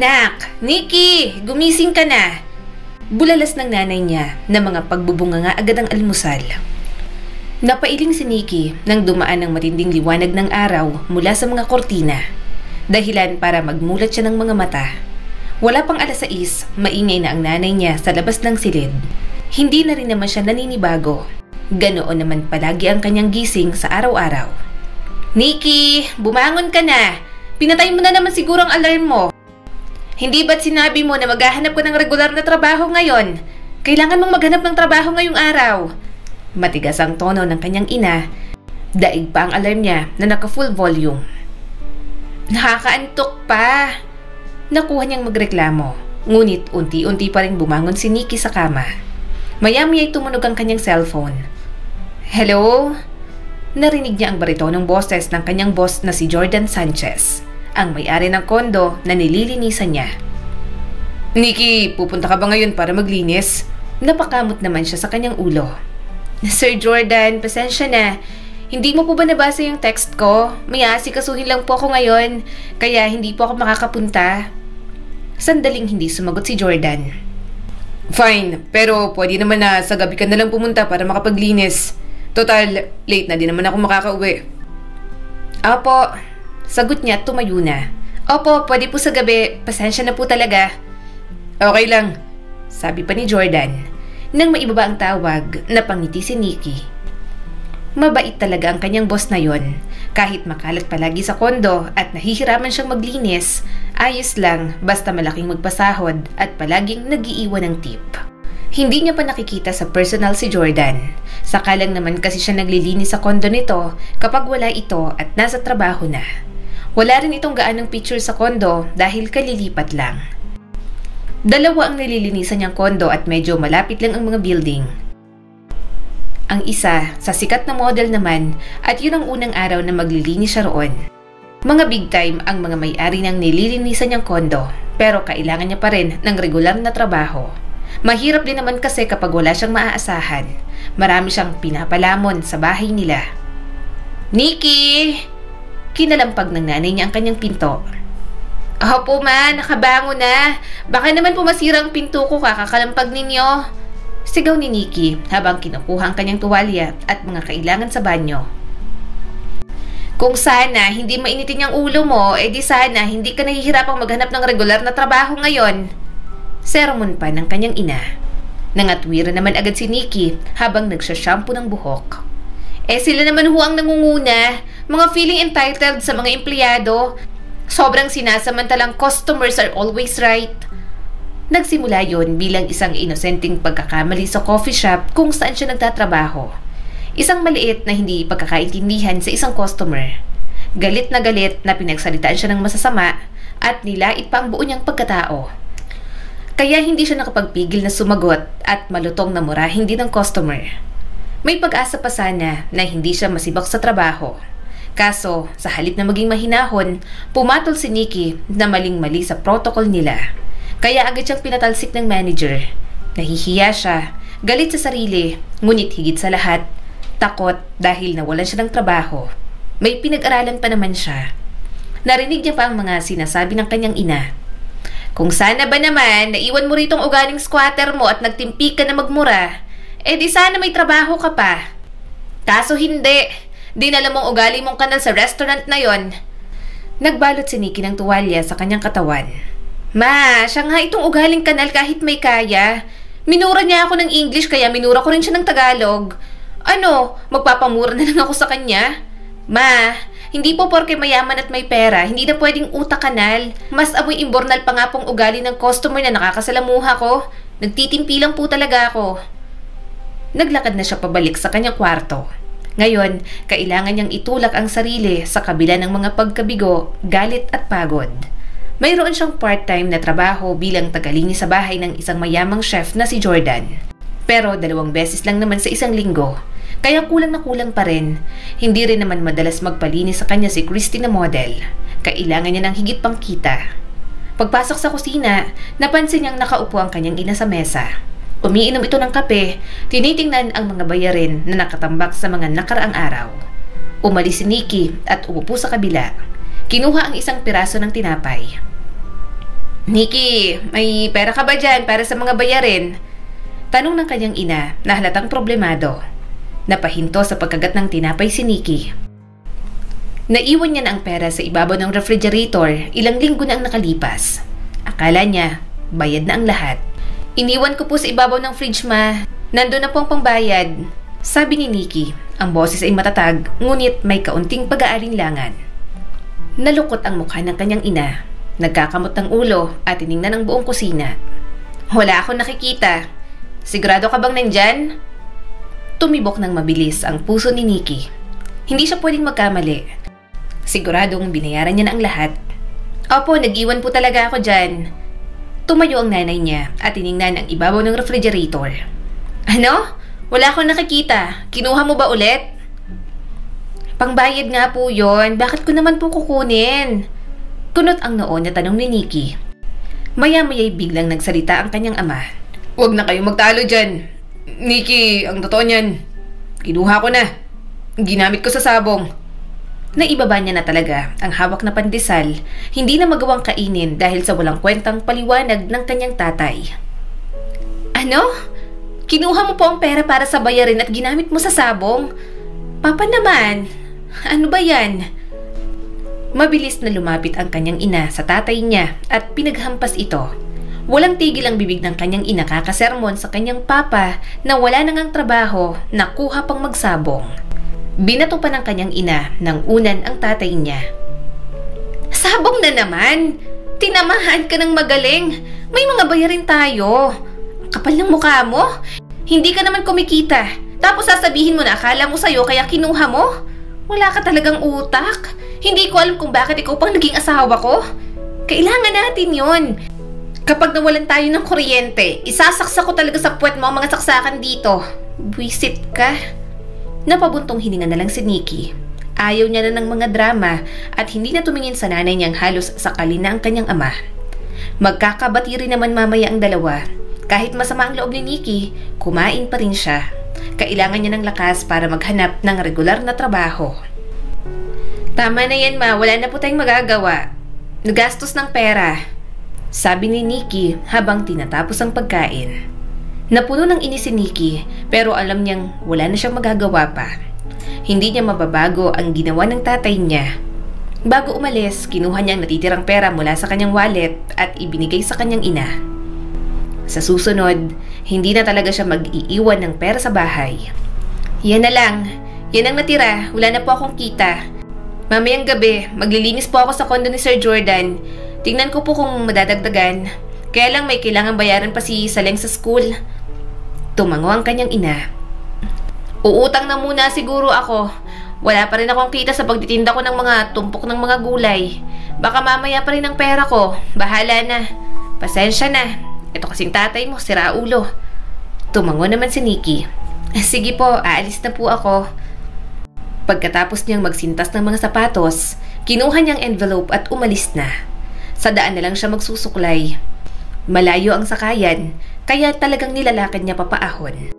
Anak, Nikki, gumising ka na. Bulalas ng nanay niya na mga pagbubunga nga agad ang almusal. Napailing si Nikki nang dumaan ng matinding liwanag ng araw mula sa mga kortina. Dahilan para magmulat siya ng mga mata. Wala pang 6:00, maingay na ang nanay niya sa labas ng silid. Hindi na rin naman siya naninibago. Ganoon naman palagi ang kanyang gising sa araw-araw. Nikki, bumangon ka na. Pinatay mo na naman siguro ang alarm mo. Hindi ba't sinabi mo na maghahanap ko ng regular na trabaho ngayon? Kailangan mong maghanap ng trabaho ngayong araw. Matigas ang tono ng kanyang ina. Daig pa ang alarm niya na naka-full volume. Nakakaantok pa. Nakuha niyang magreklamo. Ngunit unti-unti pa rin bumangon si Nikki sa kama. Maya-maya'y tumunog ang kanyang cellphone. Hello? Narinig niya ang baritonong boses ng kanyang boss na si Jordan Sanchez, ang may-ari ng kondo na nililinisan niya. Nikki, pupunta ka ba ngayon para maglinis? Napakamot naman siya sa kanyang ulo. Sir Jordan, pasensya na. Hindi mo po ba nabasa yung text ko? May aasikasuhin lang po ako ngayon, kaya hindi po ako makakapunta. Sandaling hindi sumagot si Jordan. Fine, pero pwede naman na sa gabi ka na lang pumunta para makapaglinis. Total, late na din naman ako makakauwi. Opo, sagot niya at tumayo na. Opo, pwede po sa gabi. Pasensya na po talaga. Okay lang, sabi pa ni Jordan. Nang maibaba ang tawag, napangiti si Nikki. Mabait talaga ang kanyang boss na yon. Kahit makalat palagi sa kondo at nahihiraman siyang maglinis, ayos lang basta malaking magpasahod at palaging nag-iiwan ng tip. Hindi niya pa nakikita sa personal si Jordan. Sakalang naman kasi siya naglilinis sa kondo nito kapag wala ito at nasa trabaho na. Wala rin itong gaanong picture sa kondo dahil kalilipat lang. 2 ang nililinisan niyang kondo at medyo malapit lang ang mga building. Ang isa sa sikat na model naman at yun ang unang araw na maglilinis siya roon. Mga big time ang mga may-ari ng nililinisan niyang kondo pero kailangan niya pa rin ng regular na trabaho. Mahirap din naman kasi kapag wala siyang maaasahan. Marami siyang pinapalamon sa bahay nila. Nikki! Kinalampag ng nanay niya ang kanyang pinto. Opo ma, nakabango na. Baka naman pumasira ang pinto ko kakakalampag ninyo. Sigaw ni Nikki habang kinukuha ang kanyang tuwalya at mga kailangan sa banyo. Kung sana hindi mainitin yung ulo mo, di sana hindi ka nahihirapang maghanap ng regular na trabaho ngayon. Sermon pa ng kanyang ina. Nangatwira naman agad si Nikki habang nagsashampoo ng buhok. Sila naman ang nangunguna, mga feeling entitled sa mga empleyado. Sobrang sinasamantalang customers are always right. Nagsimula yon bilang isang inosenteng pagkakamali sa coffee shop kung saan siya nagtatrabaho. Isang maliit na hindi pagkakaintindihan sa isang customer. Galit na pinagsalitaan siya ng masasama at nilait pa ang buo niyang pagkatao. Kaya hindi siya nakapagpigil na sumagot at malutong na murahin din ng customer. May pag-asa pa sana na hindi siya masibak sa trabaho. Kaso, sa halip na maging mahinahon, pumatol si Nikki na maling-mali sa protocol nila. Kaya agad siyang pinatalsik ng manager. Nahihiya siya, galit sa sarili, ngunit higit sa lahat, takot dahil nawalan siya ng trabaho. May pinag-aralan pa naman siya. Narinig niya pa ang mga sinasabi ng kanyang ina. Kung sana ba naman, naiwan mo ritong ugaling squatter mo at nagtimpi ka na magmura, di sana may trabaho ka pa. Kaso hindi, dinala mong ugali mong kanal sa restaurant na yon. Nagbalot si Nikki ng tuwalya sa kanyang katawan. Ma, siya nga itong ugaling kanal kahit may kaya. Minura niya ako ng English kaya minura ko rin siya ng Tagalog. Ano, magpapamura na lang ako sa kanya? Ma, hindi po porke mayaman at may pera, hindi na pwedeng utak kanal. Mas amoy imbornal pa nga pong ugali ng customer na nakakasalamuha ko. Nagtitimpi lang po talaga ako. Naglakad na siya pabalik sa kanyang kwarto. Ngayon, kailangan niyang itulak ang sarili sa kabila ng mga pagkabigo, galit at pagod. Mayroon siyang part-time na trabaho bilang tagalinis sa bahay ng isang mayamang chef na si Jordan. Pero 2 beses lang naman sa isang linggo. Kaya kulang na kulang pa rin. Hindi rin naman madalas magpalinis sa kanya si Christy na model. Kailangan niya ng higit pang kita. Pagpasok sa kusina, napansin niyang nakaupo ang kanyang ina sa mesa. Umiinom ito ng kape, tinitingnan ang mga bayarin na nakatambak sa mga nakaraang araw. Umalis si Nikki at umupo sa kabila. Kinuha ang isang piraso ng tinapay. Nikki, may pera ka ba dyan para sa mga bayarin? Tanong ng kanyang ina na halatang problemado. Napahinto sa pagkagat ng tinapay si Nikki. Naiwan niya na ang pera sa ibabaw ng refrigerator, ilang linggo na ang nakalipas. Akala niya, bayad na ang lahat. Iniwan ko po sa ibabaw ng fridge, ma. Nandun na po ang pangbayad. Sabi ni Nikki, ang boses ay matatag, ngunit may kaunting pag-aalinlangan. Nalukot ang mukha ng kanyang ina. Nagkakamot ng ulo at tiningnan ang buong kusina. Wala akong nakikita. Sigurado ka bang nandyan? Tumibok ng mabilis ang puso ni Nikki. Hindi siya pwedeng magkamali. Siguradong binayaran niya na ang lahat. Opo, nag-iwan po talaga ako dyan. Tumayo ang nanay niya at tiningnan ang ibabaw ng refrigerator. Ano? Wala akong nakikita. Kinuha mo ba ulit? Pangbayad nga po yon. Bakit ko naman po kukunin? Kunot ang noon na tanong ni Nikki. Maya-maya'y biglang nagsalita ang kanyang ama. Huwag na kayong magtalo dyan. Nikki, ang totoo niyan. Kinuha ko na. Ginamit ko sa sabong. Naibaba niya na talaga ang hawak na pandesal, hindi na magawang kainin dahil sa walang kwentang paliwanag ng kanyang tatay. Ano? Kinuha mo po ang pera para sa bayarin at ginamit mo sa sabong? Papa naman, ano ba yan? Mabilis na lumapit ang kanyang ina sa tatay niya at pinaghampas ito. Walang tigil ang bibig ng kanyang ina kakasermon sa kanyang papa na wala nang ang trabaho na kuha pang magsabong. Binato pa ng kanyang ina nang unan ang tatay niya. Sabong na naman! Tinamahan ka ng magaling! May mga bayarin tayo! Kapal ng mukha mo! Hindi ka naman kumikita! Tapos sasabihin mo na akala mo sa'yo kaya kinuha mo? Wala ka talagang utak! Hindi ko alam kung bakit ikaw pang naging asawa ko! Kailangan natin yon. Kapag nawalan tayo ng kuryente, isasaksak ko talaga sa puwet mo ang mga saksakan dito. Buwisit ka. Napabuntong hininga na lang si Nikki. Ayaw niya na ng mga drama at hindi na tumingin sa nanay niyang halos sakali na ang kanyang ama. Magkakabati rin naman mamaya ang dalawa. Kahit masama ang loob ni Nikki, kumain pa rin siya. Kailangan niya ng lakas para maghanap ng regular na trabaho. Tama na yan, ma. Wala na po tayong magagawa. Nagastos ng pera. Sabi ni Nikki habang tinatapos ang pagkain. Napuno ng inis si Nikki pero alam niyang wala na siyang magagawa pa. Hindi niya mababago ang ginawa ng tatay niya. Bago umalis, kinuha niya ang natitirang pera mula sa kanyang wallet at ibinigay sa kanyang ina. Sa susunod, hindi na talaga siya mag-iiwan ng pera sa bahay. Yan na lang. Yan ang natira. Wala na po akong kita. Mamayang gabi, maglilinis po ako sa kondo ni Sir Jordan. Tingnan ko po kung madadagdagan. Kaya lang may kailangan bayaran pa si Saleng sa school. Tumango ang kanyang ina. Uutang na muna siguro ako. Wala pa rin akong kita sa pagtitinda ko ng mga tumpok ng mga gulay. Baka mamaya pa rin ang pera ko. Bahala na. Pasensya na. Ito kasing tatay mo, sira ulo. Tumango naman si Nikki. Sige po, aalis na po ako. Pagkatapos niyang magsintas ng mga sapatos, kinuha niyang envelope at umalis na. Sa daan na lang siya magsusuklay. Malayo ang sakayan, kaya talagang nilalakad niya papaahon.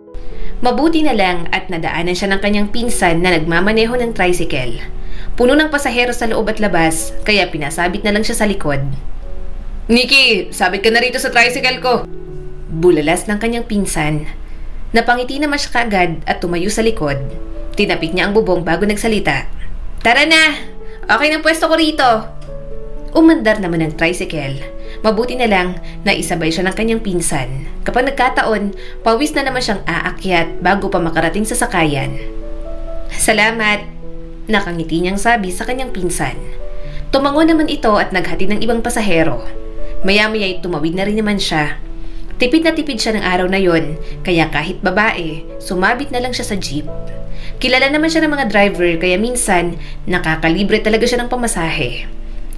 Mabuti na lang at nadaanan siya ng kanyang pinsan na nagmamaneho ng tricycle. Puno ng pasahero sa loob at labas, kaya pinasabit na lang siya sa likod. Nikki, sabit ka na rito sa tricycle ko! Bulalas ng kanyang pinsan. Napangiti naman siya kaagad at tumayo sa likod. Tinapik niya ang bubong bago nagsalita. Tara na! Okay ng pwesto ko rito! Umandar naman ang tricycle. Mabuti na lang na isabay siya ng kanyang pinsan. Kapag nagkataon, pawis na naman siyang aakyat bago pa makarating sa sakayan. Salamat! Nakangiti niyang sabi sa kanyang pinsan. Tumango naman ito at naghatid ng ibang pasahero. Maya-maya'y tumawid na rin naman siya. Tipid na tipid siya ng araw na yon, kaya kahit babae, sumabit na lang siya sa jeep. Kilala naman siya ng mga driver kaya minsan nakakalibre talaga siya ng pamasahe.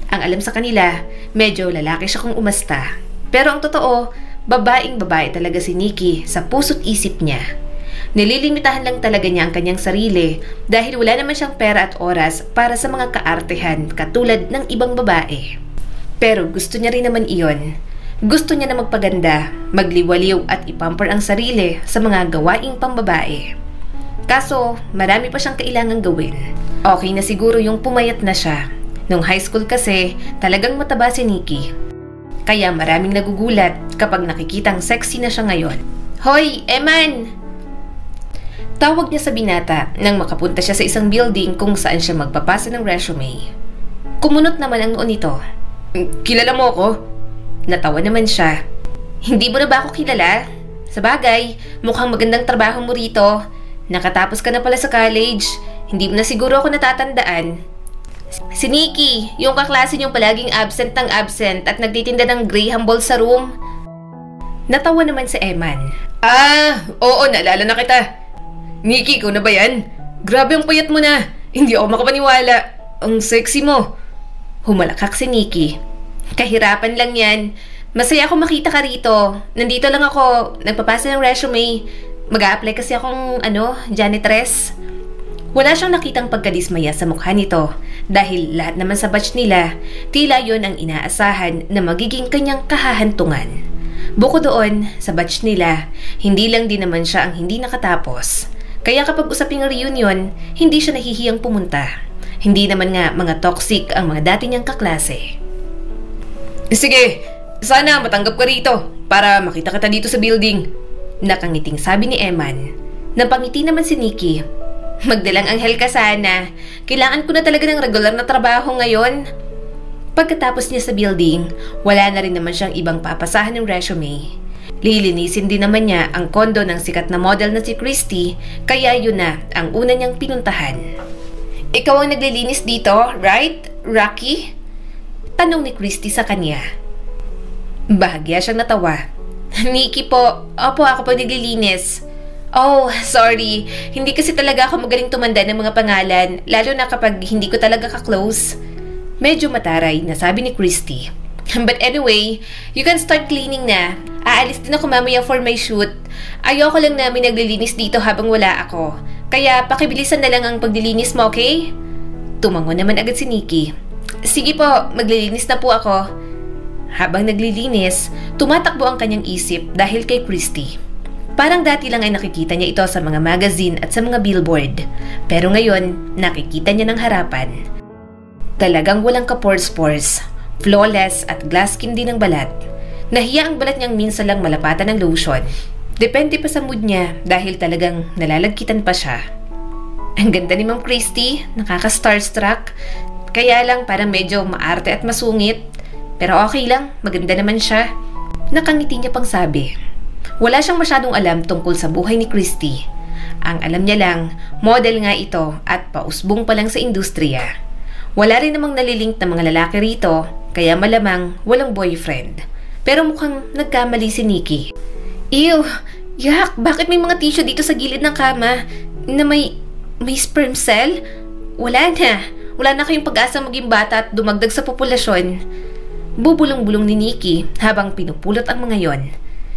Ang alam sa kanila, medyo lalaki siya kung umasta. Pero ang totoo, babaeng babae talaga si Nikki sa puso't isip niya. Nililimitahan lang talaga niya ang kanyang sarili dahil wala naman siyang pera at oras para sa mga kaartehan katulad ng ibang babae. Pero gusto niya rin naman iyon. Gusto niya na magpaganda, magliwaliw at ipamper ang sarili sa mga gawaing pambabae. Kaso, marami pa siyang kailangang gawin. Okay na siguro yung pumayat na siya. Nung high school kasi, talagang mataba si Nikki. Kaya maraming nagugulat kapag nakikitang sexy na siya ngayon. Hoy, Eman! Tawag niya sa binata nang makapunta siya sa isang building kung saan siya magpapasa ng resume. Kumunot naman ang noon nito. Kilala mo ako? Natawa naman siya. Hindi mo na ba ako kilala? Sabagay, mukhang magandang trabaho mo rito. Nakatapos ka na pala sa college. Hindi mo na siguro ako natatandaan. Si Nikki, yung kaklase niyong palaging absent ng absent at nagtitinda ng Graham Ball sa room. Natawa naman si Eman. Oo, naalala na kita. Nikki, ikaw na ba yan? Grabe ang payat mo na. Hindi ako makapaniwala. Ang sexy mo. Humalakak si Nikki. Kahirapan lang yan. Masaya akong makita ka rito. Nandito lang ako. Nagpapasa ng resume. Mag-a-apply kasi akong, janitress. Wala siyang nakitang pagkadismaya sa mukha nito dahil lahat naman sa batch nila, tila yon ang inaasahan na magiging kanyang kahahantungan. Bukod doon, sa batch nila, hindi lang din naman siya ang hindi nakatapos. Kaya kapag usaping reunion, hindi siya nahihiyang pumunta. Hindi naman nga mga toxic ang mga dati niyang kaklase. Sige, sana matanggap ka rito para makita kita dito sa building. Nakangiting sabi ni Eman. Napangiti naman si Nikki. Magdalang anghel ka sana. Kailangan ko na talaga ng regular na trabaho ngayon. Pagkatapos niya sa building, wala na rin naman siyang ibang papasahan ng resume. Lilinisin din naman niya ang kondo ng sikat na model na si Christy, kaya yun na ang una niyang pinuntahan. Ikaw ang naglilinis dito, right, Rocky? Tanong ni Christy sa kanya. Bahagya siyang natawa. Nikki po, opo ako po naglilinis. Oh, sorry. Hindi kasi talaga ako magaling tumanda ng mga pangalan, lalo na kapag hindi ko talaga ka-close. Medyo mataray na sabi ni Christy. But anyway, you can start cleaning na. Aalis din ako mamaya for my shoot. Ayoko lang namin naglilinis dito habang wala ako. Kaya pakibilisan na lang ang paglilinis mo, okay? Tumango naman agad si Nikki. Sige po, maglilinis na po ako. Habang naglilinis, tumatakbo ang kanyang isip dahil kay Christy. Parang dati lang ay nakikita niya ito sa mga magazine at sa mga billboard. Pero ngayon, nakikita niya ng harapan. Talagang walang ka-pores-pores, flawless at glass skin din ang balat. Nahiya ang balat niyang minsan lang malapatan ng lotion. Depende pa sa mood niya dahil talagang nalalagkitan pa siya. Ang ganda ni Ma'am Christy, nakaka-starstruck. Kaya lang parang medyo maarte at masungit. Pero okay lang, maganda naman siya. Nakangiti niya pang sabi. Wala siyang masyadong alam tungkol sa buhay ni Christy. Ang alam niya lang, model nga ito at pausbong pa lang sa industriya. Wala rin namang nalilink na mga lalaki rito, kaya malamang walang boyfriend. Pero mukhang nagkamali si Nikki. Ew! Yak! Bakit may mga tissue dito sa gilid ng kama na may sperm cell? Wala na. Wala na kayong pag-asa maging bata at dumagdag sa populasyon. Bubulong-bulong ni Nikki habang pinupulot ang mga yon.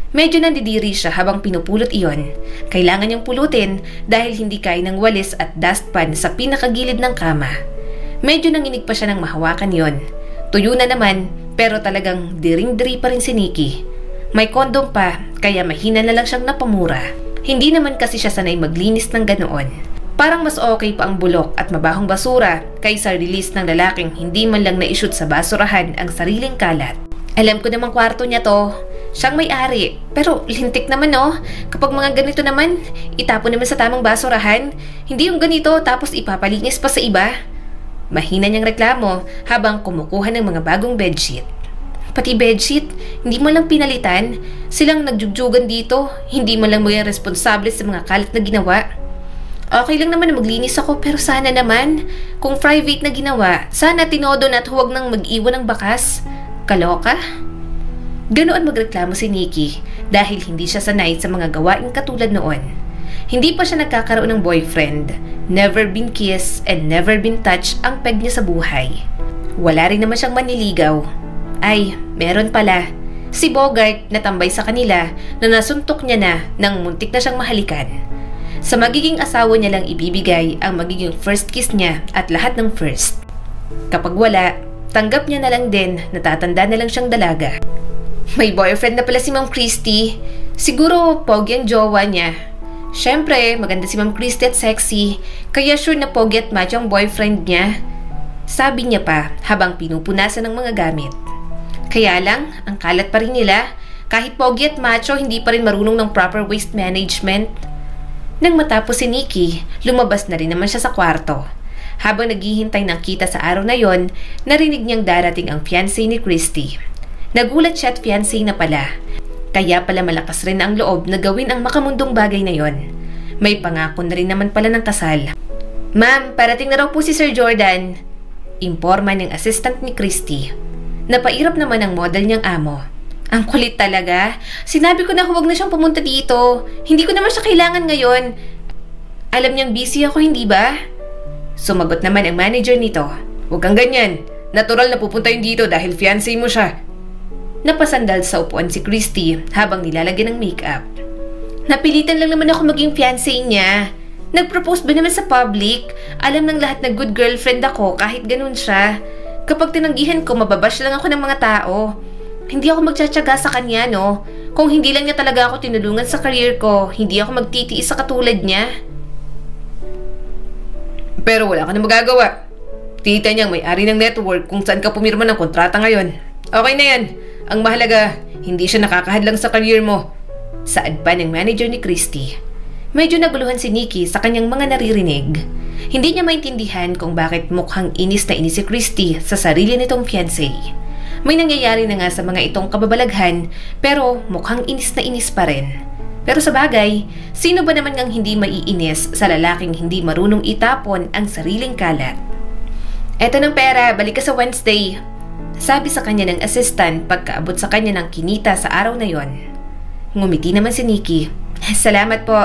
Medyo nandidiri siya habang pinupulot iyon. Kailangan niyang pulutin dahil hindi kaya ng walis at dustpan sa pinakagilid ng kama. Medyo nanginig pa siya nang mahawakan yon. Tuyo na naman pero talagang diring-diri pa rin si Nikki. May kondom pa kaya mahina na lang siyang napamura. Hindi naman kasi siya sanay maglinis ng ganoon. Parang mas okay pa ang bulok at mabahong basura kaysa release ng lalaking hindi man lang na-shoot sa basurahan ang sariling kalat. Alam ko namang kwarto niya to. Siyang may-ari. Pero lintik naman Kapag mga ganito naman, itapon naman sa tamang basurahan. Hindi yung ganito tapos ipapalinis pa sa iba. Mahina niyang reklamo habang kumukuha ng mga bagong bedsheet. Pati bedsheet, hindi mo lang pinalitan. Silang nagjugjugan dito. Hindi mo lang maging responsable sa mga kalat na ginawa. Okay lang naman na maglinis ako pero sana naman, kung private na ginawa, sana tinodo na at huwag nang mag-iwan ng bakas. Kaloka? Ganoon magreklamo si Nikki dahil hindi siya sanay sa mga gawain katulad noon. Hindi pa siya nagkakaroon ng boyfriend, never been kissed and never been touched ang peg niya sa buhay. Wala rin naman siyang maniligaw. Ay, meron pala. Si Bogart na tambay sa kanila na nasuntok niya na nang muntik na siyang mahalikan. Sa magiging asawa niya lang ibibigay ang magiging first kiss niya at lahat ng first. Kapag wala, tanggap niya na lang din na tatanda na lang siyang dalaga. May boyfriend na pala si Ma'am Christy. Siguro pogi ang jowa niya. Siyempre, maganda si Ma'am Christy at sexy, kaya sure na pogi at macho ang boyfriend niya. Sabi niya pa habang pinupunasan ng mga gamit. Kaya lang, ang kalat pa rin nila. Kahit pogi at macho, hindi pa rin marunong ng proper waste management. Nang matapos si Nikki, lumabas na rin naman siya sa kwarto. Habang naghihintay ng kita sa araw na yon, narinig niyang darating ang fiancé ni Christy. Nagulat siya at fiancé na pala. Kaya pala malakas rin ang loob na gawin ang makamundong bagay na yon. May pangako na rin naman pala ng kasal. "Ma'am, parating na raw po si Sir Jordan," imporma ng assistant ni Christy. Napairap naman ang model niyang amo. "Ang kulit talaga. Sinabi ko na huwag na siyang pumunta dito. Hindi ko naman siya kailangan ngayon. Alam niyang busy ako, hindi ba?" Sumagot naman ang manager nito. "Huwag kang ganyan. Natural na pupunta yun dito dahil fiancé mo siya." Napasandal sa upuan si Christy habang nilalagyan ng makeup. "Napilitan lang naman ako maging fiancé niya. Nag-propose ba naman sa public? Alam ng lahat na good girlfriend ako kahit ganun siya. Kapag tinanggihan ko, mababash lang ako ng mga tao. Hindi ako magtsatsaga sa kanya, no? Kung hindi lang niya talaga ako tinulungan sa career ko, hindi ako magtitiis sa katulad niya." "Pero wala ka na magagawa. Tita niyang may-ari ng network kung saan ka pumirma ng kontrata ngayon. Okay na yan. Ang mahalaga, hindi siya nakakahadlang sa career mo." Saad pa ng manager ni Christy. Medyo naguluhan si Nikki sa kanyang mga naririnig. Hindi niya maintindihan kung bakit mukhang inis na inis si Christy sa sarili nitong fiancé. May nangyayari na nga sa mga itong kababalaghan pero mukhang inis na inis pa rin. Pero sa bagay, sino ba naman ngang hindi maiinis sa lalaking hindi marunong itapon ang sariling kalat? "Eto ng pera, balik ka sa Wednesday," sabi sa kanya ng assistant pagkaabot sa kanya ng kinita sa araw na yon. Ngumiti naman si Nikki. "Salamat po.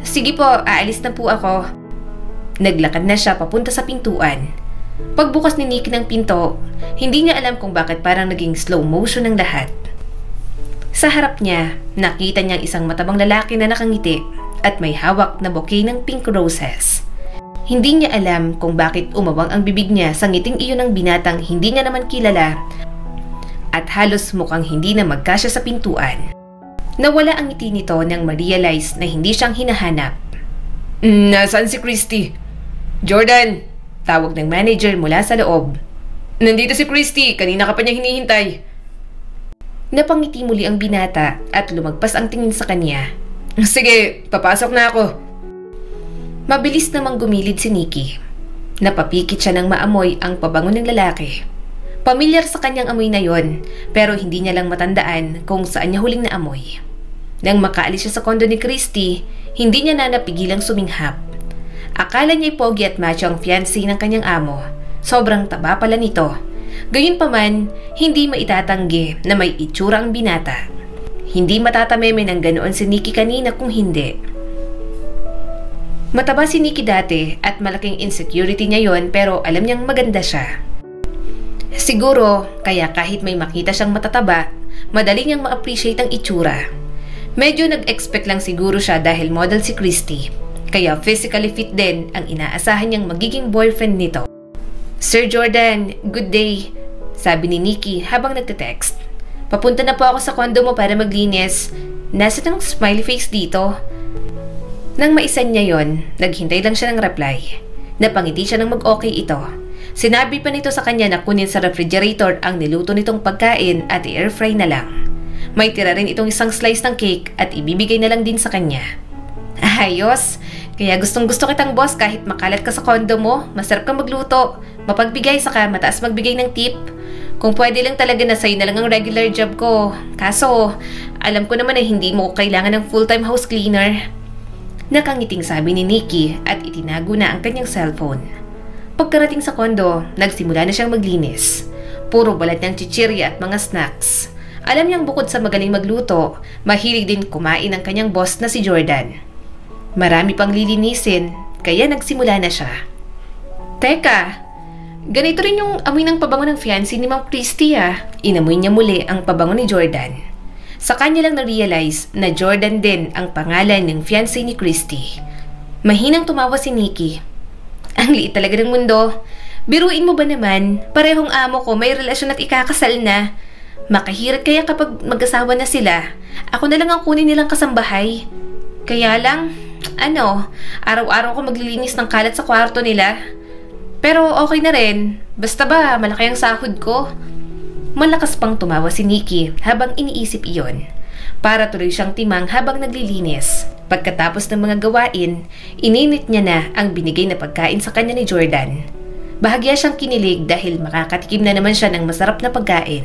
Sige po, aalis na po ako." Naglakad na siya papunta sa pintuan. Pagbukas ni Nikki ng pinto, hindi niya alam kung bakit parang naging slow motion ng lahat. Sa harap niya, nakita niyang isang matabang lalaki na nakangiti at may hawak na bouquet ng pink roses. Hindi niya alam kung bakit umawang ang bibig niya sa ngiting iyon ng binatang hindi niya naman kilala at halos mukhang hindi na magkasya sa pintuan. Nawala ang ngiti nito nang ma-realize na hindi siyang hinahanap. "Nasaan si Christy?" "Jordan," tawag ng manager mula sa loob. "Nandito si Christy, kanina ka pa niya hinihintay." Napangiti muli ang binata at lumagpas ang tingin sa kanya. "Sige, papasok na ako." Mabilis namang gumilid si Nikki. Napapikit siya ng maamoy ang pabango ng lalaki. Pamilyar sa kanyang amoy na yon, pero hindi niya lang matandaan kung saan niya huling naamoy. Nang makaalis siya sa kondo ni Christy, hindi niya na napigilang suminghap. Akala niya'y pogi at macho ang fiancé ng kanyang amo. Sobrang taba pala nito. Gayunpaman, hindi maitatanggi na may itsura ang binata. Hindi matatameme ng ganoon si Nikki kanina kung hindi. Mataba si Nikki dati at malaking insecurity niya yon pero alam niyang maganda siya. Siguro, kaya kahit may makita siyang matataba, madali niyang ma-appreciate ang itsura. Medyo nag-expect lang siguro siya dahil model si Christy, kaya physically fit din ang inaasahan niyang magiging boyfriend nito. "Sir Jordan, good day," sabi ni Nikki habang nagte-text. "Papunta na po ako sa kondo mo para maglinis. Nasa ng smiley face dito?" Nang maisan niya yon, naghintay lang siya ng reply. Napangiti siya nang mag-okay ito. Sinabi pa nito sa kanya na kunin sa refrigerator ang niluto nitong pagkain at i-air fry na lang. May tira rin itong isang slice ng cake at ibibigay na lang din sa kanya. "Ayos! Kaya gustong gusto kitang boss kahit makalat ka sa kondo mo, masarap kang magluto, mapagbigay saka mataas magbigay ng tip. Kung pwede lang talaga na sa'yo na lang ang regular job ko. Kaso, alam ko naman na hindi mo kailangan ng full-time house cleaner." Nakangiting sabi ni Nikki at itinago na ang kanyang cellphone. Pagkarating sa kondo, nagsimula na siyang maglinis. Puro balat ng chichirya at mga snacks. Alam niyang bukod sa magaling magluto, mahilig din kumain ang kanyang boss na si Jordan. Marami pang lilinisin, kaya nagsimula na siya. "Teka, ganito rin yung amoy ng pabango ng fiancé ni Ma'am Christy ah." Inamoy niya muli ang pabango ni Jordan. Sa kanya lang na-realize na Jordan din ang pangalan ng fiancé ni Christy. Mahinang tumawa si Nikki. "Ang liit talaga ng mundo. Biruin mo ba naman, parehong amo ko may relasyon at ikakasal na. Makahirat kaya kapag mag-asawa na sila, ako na lang ang kunin nilang kasambahay. Kaya lang, araw-araw ko maglilinis ng kalat sa kwarto nila. Pero okay na rin, basta ba malaki ang sahod ko. Malakas pang tumawa si Nikki habang iniisip iyon. Para tuloy siyang timang habang naglilinis. Pagkatapos ng mga gawain, ininit niya na ang binigay na pagkain sa kanya ni Jordan. Bahagya siyang kinilig dahil makakatikim na naman siya ng masarap na pagkain.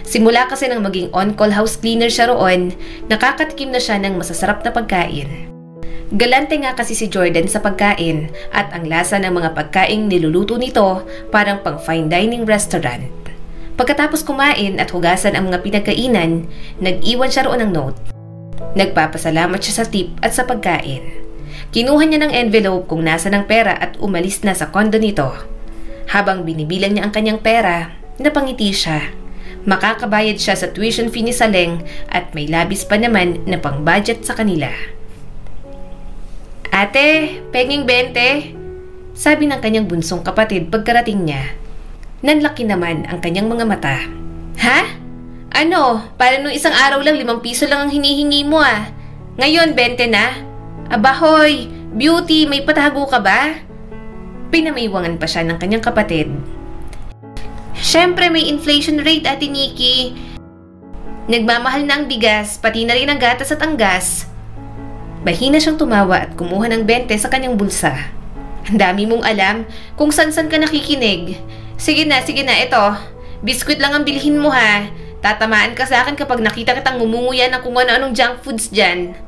Simula kasi nang maging on-call house cleaner siya roon, nakakatikim na siya ng masasarap na pagkain. Galante nga kasi si Jordan sa pagkain at ang lasa ng mga pagkaing niluluto nito parang pang fine dining restaurant. Pagkatapos kumain at hugasan ang mga pinagkainan, nag-iwan siya roon ng note. Nagpapasalamat siya sa tip at sa pagkain. Kinuha niya ng envelope kung nasa ng pera at umalis na sa kondo nito. Habang binibilang niya ang kanyang pera, napangiti siya. Makakabayad siya sa tuition fee ni Saleng at may labis pa naman na pang-budget sa kanila. Ate, penging 20, sabi ng kanyang bunsong kapatid pagkarating niya. Nanlaki naman ang kanyang mga mata. Ha? Ano? Para nung isang araw lang 5 piso lang ang hinihingi mo ah. Ngayon 20 na? Abahoy, beauty, may patago ka ba? Pinamaiwangan pa siya ng kanyang kapatid. Siyempre may inflation rate, Ate Nikki. Nagmamahal na ang bigas, pati na rin ang gatas at ang gas. Mahina siyang tumawa at kumuha ng 20 sa kanyang bulsa. Ang dami mong alam kung san-san ka nakikinig. Sige na, ito. Biskwit lang ang bilhin mo ha. Tatamaan ka sa akin kapag nakita kitang ngumunguya ng kung ano-anong junk foods dyan.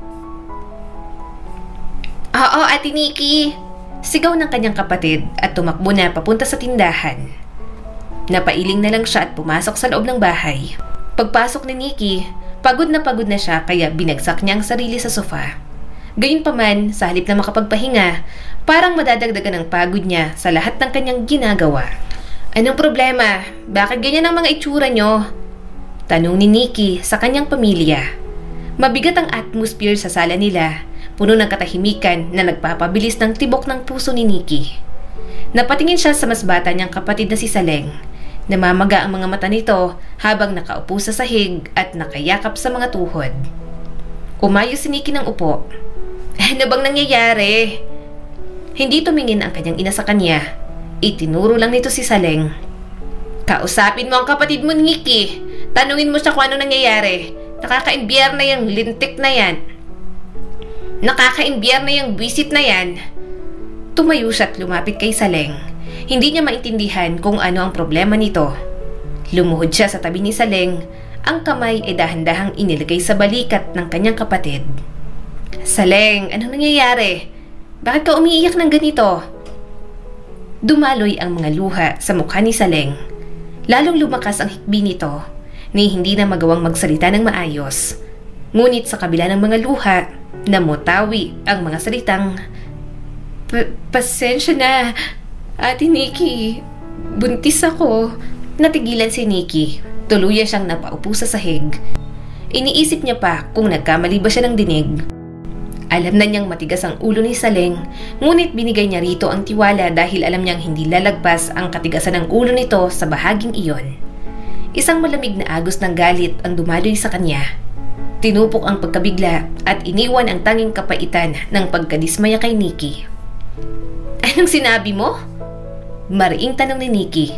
Oo, Ate Nikki. Sigaw ng kanyang kapatid at tumakbo na papunta sa tindahan. Napailing na lang siya at pumasok sa loob ng bahay. Pagpasok ni Nikki, pagod na siya kaya binagsak niya ang sarili sa sofa. Gayunpaman, sa halip na makapagpahinga, parang madadagdagan ang pagod niya sa lahat ng kanyang ginagawa. Anong problema? Bakit ganyan ang mga itsura niyo? Tanong ni Nikki sa kanyang pamilya. Mabigat ang atmosphere sa sala nila, puno ng katahimikan na nagpapabilis ng tibok ng puso ni Nikki. Napatingin siya sa mas bata niyang kapatid na si Saleng. Namamaga ang mga mata nito habang nakaupo sa sahig at nakayakap sa mga tuhod. Umayos si Nikki ng upo. Ano bang nangyayari? Hindi tumingin ang kanyang ina sa kanya. Itinuro lang nito si Saleng. Kausapin mo ang kapatid mo, Nikki. Tanungin mo siya kung ano nangyayari. Nakaka-imbyar na yung lintik na yan. Nakaka-imbyar na yung visit na yan. Tumayo siya at lumapit kay Saleng. Hindi niya maintindihan kung ano ang problema nito. Lumuhod siya sa tabi ni Saleng. Ang kamay ay dahan-dahang inilagay sa balikat ng kanyang kapatid. Saleng, anong nangyayari? Bakit ka umiiyak ng ganito? Dumaloy ang mga luha sa mukha ni Saleng. Lalong lumakas ang hikbi nito ni hindi na magawang magsalita ng maayos. Ngunit sa kabila ng mga luha, namutawi ang mga salitang, Pasensya na, Ate Nikki. Buntis ako. Natigilan si Nikki. Tuluyan siyang napaupo sa sahig. Iniisip niya pa kung nagkamali ba siya ng dinig. Alam na niyang matigas ang ulo ni Saleng, ngunit binigay niya rito ang tiwala dahil alam niyang hindi lalagpas ang katigasan ng ulo nito sa bahaging iyon. Isang malamig na agos ng galit ang dumaloy sa kanya. Tinupok ang pagkabigla at iniwan ang tanging kapaitan ng pagkadismaya kay Nikki. Anong sinabi mo? Mariing tanong ni Nikki.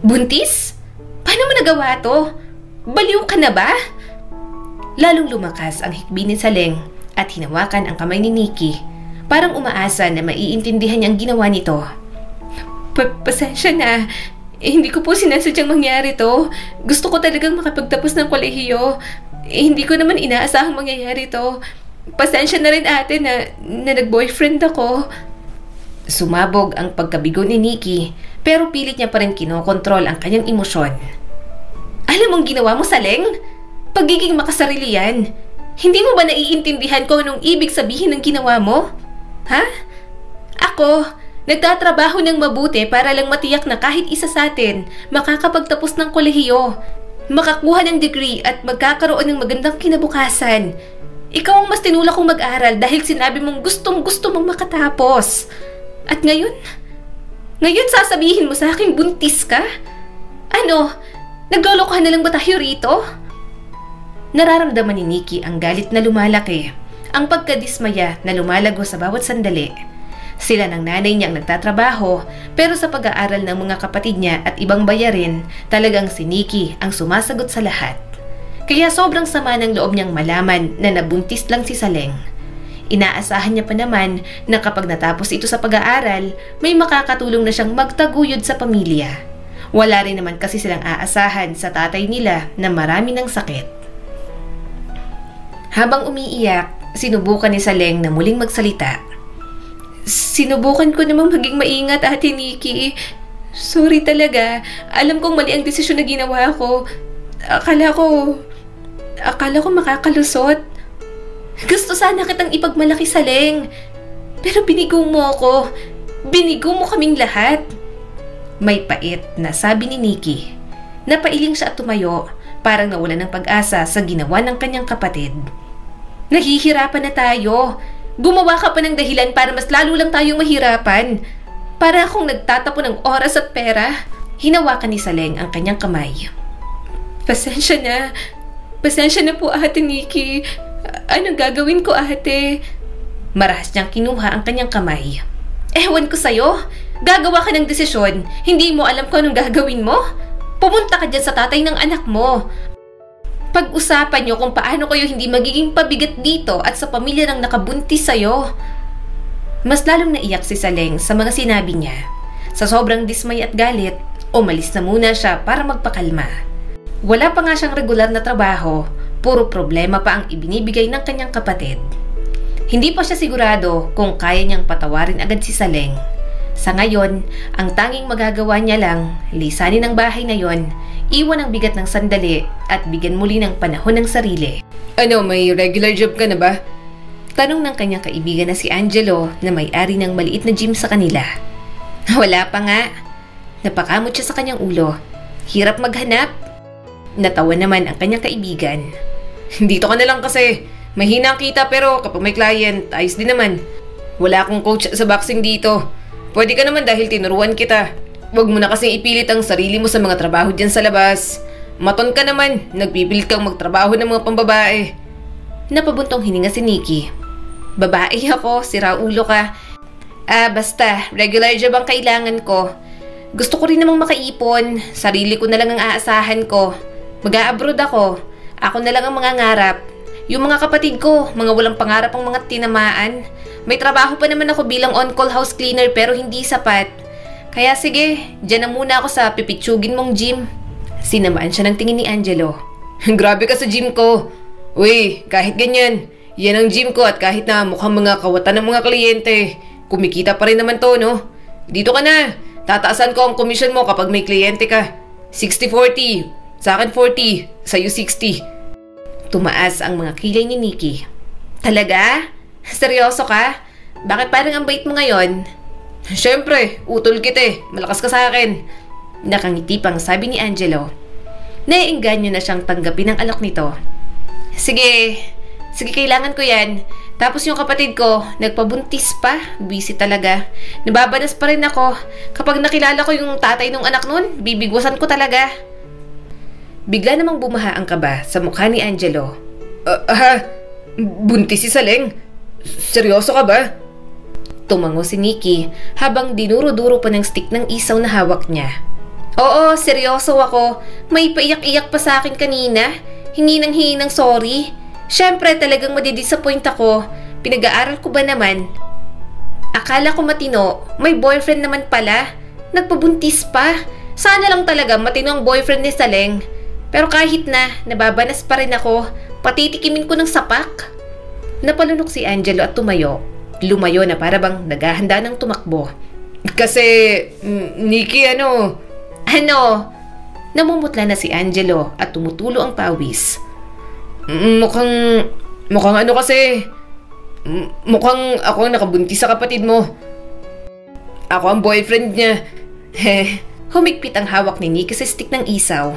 Buntis? Paano mo nagawa to? Baliw ka na ba? Lalong lumakas ang hikbi ni Saleng at hinawakan ang kamay ni Nikki. Parang umaasa na maiintindihan niya ang ginawa nito. Pasensya na. Hindi ko po sinasadyang mangyari to. Gusto ko talagang makapagtapos ng kolehiyo. Hindi ko naman inaasahang mangyayari to. Pasensya na rin ate na nag-boyfriend ako. Sumabog ang pagkabigo ni Nikki pero pilit niya pa rin kinokontrol ang kanyang emosyon. Alam mong ginawa mo, Saleng? Pagiging makasarili yan. Hindi mo ba naiintindihan kung anong ibig sabihin ng ginawa mo? Ha? Ako, nagtatrabaho ng mabuti para lang matiyak na kahit isa sa atin makakapagtapos ng kolehiyo, makakuha ng degree at magkakaroon ng magandang kinabukasan. Ikaw ang mas tinulak kong mag-aral dahil sinabi mong gustong-gusto mong makatapos. At ngayon sasabihin mo sa akin buntis ka? Ano, naglolokohan na lang ba tayo rito? Nararamdaman ni Nikki ang galit na lumalaki, ang pagkadismaya na lumalago sa bawat sandali. Sila ng nanay niya ang nagtatrabaho, pero sa pag-aaral ng mga kapatid niya at ibang bayarin, talagang si Nikki ang sumasagot sa lahat. Kaya sobrang sama ng loob niyang malaman na nabuntis lang si Saleng. Inaasahan niya pa naman na kapag natapos ito sa pag-aaral, may makakatulong na siyang magtaguyod sa pamilya. Wala rin naman kasi silang aasahan sa tatay nila na marami ng sakit. Habang umiiyak, sinubukan ni Saleng na muling magsalita. Sinubukan ko namang maging maingat, Ate Nikki. Sorry talaga. Alam kong mali ang desisyon na ginawa ko. Akala ko makakalusot. Gusto sana kitang ipagmalaki, Saleng. Pero binigo mo ako. Binigo mo kaming lahat. May pait na sabi ni Nikki. Napailing siya at tumayo, parang nawalan ng pag-asa sa ginawa ng kanyang kapatid. Nahihirapan na tayo. Gumawa ka pa ng dahilan para mas lalo lang tayong mahirapan. Para akong nagtatapon ng oras at pera. Hinawakan ni Saleng ang kanyang kamay. Pasensya na. Pasensya na po, Ate Nikki. Anong gagawin ko, ate? Marahas niyang kinuha ang kanyang kamay. Ewan ko sa'yo. Gagawa ka ng desisyon. Hindi mo alam kung anong gagawin mo? Pumunta ka dyan sa tatay ng anak mo. Pag-usapan niyo kung paano kayo hindi magiging pabigat dito at sa pamilya ng nakabuntis sa'yo. Mas lalong naiyak si Saleng sa mga sinabi niya. Sa sobrang dismay at galit, umalis na muna siya para magpakalma. Wala pa nga siyang regular na trabaho, puro problema pa ang ibinibigay ng kanyang kapatid. Hindi pa siya sigurado kung kaya niyang patawarin agad si Saleng. Sa ngayon, ang tanging magagawa niya lang, lisanin ang bahay na yon, iwan ang bigat ng sandali at bigyan muli ng panahon ng sarili. Ano, may regular job ka na ba? Tanong ng kanyang kaibigan na si Angelo na may-ari ng maliit na gym sa kanila. Wala pa nga. Napakamot siya sa kanyang ulo. Hirap maghanap. Natawa naman ang kanyang kaibigan. Dito ka na lang kasi. Mahina ang kita pero kapag may client, ayos din naman. Wala akong coach sa boxing dito. Pwede ka naman dahil tinuruan kita. Huwag mo na kasing ipilit ang sarili mo sa mga trabaho dyan sa labas. Maton ka naman, nagpipilit kang magtrabaho ng mga pambabae. Napabuntong hininga si Nikki. Babae ako, siraulo ka. Basta, regular job ang kailangan ko. Gusto ko rin namang makaipon. Sarili ko na lang ang aasahan ko. Mag-a-abroad ako. Ako na lang ang mangangarap. Yung mga kapatid ko, mga walang pangarap ang mga tinamaan. May trabaho pa naman ako bilang on-call house cleaner pero hindi sapat. Kaya sige, dyan na muna ako sa pipitsugin mong gym. Sinamaan siya ng tingin ni Angelo. Grabe ka sa gym ko. Uy, kahit ganyan, yan ang gym ko at kahit na mukhang mga kawatan ng mga kliyente, kumikita pa rin naman to, no? Dito ka na. Tataasan ko ang commission mo kapag may kliyente ka. 60-40. Sa akin 40. Sa'yo 60. Tumaas ang mga kilay ni Nikki. Talaga? Seryoso ka? Bakit parang ang bait mo ngayon? Siyempre, utol kita eh. Malakas ka sa akin. Nakangiti pang sabi ni Angelo. Naiengganyo na siyang tanggapin ang alok nito. Sige, kailangan ko yan. Tapos yung kapatid ko, nagpabuntis pa. Busy talaga. Nababanas pa rin ako. Kapag nakilala ko yung tatay ng anak nun, bibigwasan ko talaga. Bigla namang bumaha ang kaba sa mukha ni Angelo. Buntis si Saleng? Seryoso ka ba? Tumango si Nikki habang dinuro-duro pa ng stick ng isaw na hawak niya. Oo, seryoso ako. May paiyak-iyak pa sa akin kanina. Hingi ng sorry. Siyempre talagang madidisappoint ako. Pinag-aaral ko ba naman? Akala ko matino, may boyfriend naman pala. Nagpabuntis pa. Sana lang talaga matino ang boyfriend ni Saleng. Pero kahit na, nababanas pa rin ako. Patitikimin ko ng sapak. Napalunok si Angelo at tumayo. Lumayo na para bang naghahanda ng tumakbo. Kasi, Nikki, Ano? Namumutla na si Angelo at tumutulo ang pawis. Mukhang ano kasi. Mukhang ako ang nakabuntis sa kapatid mo. Ako ang boyfriend niya. Humigpit ang hawak ni Nikki sa stick ng isaw.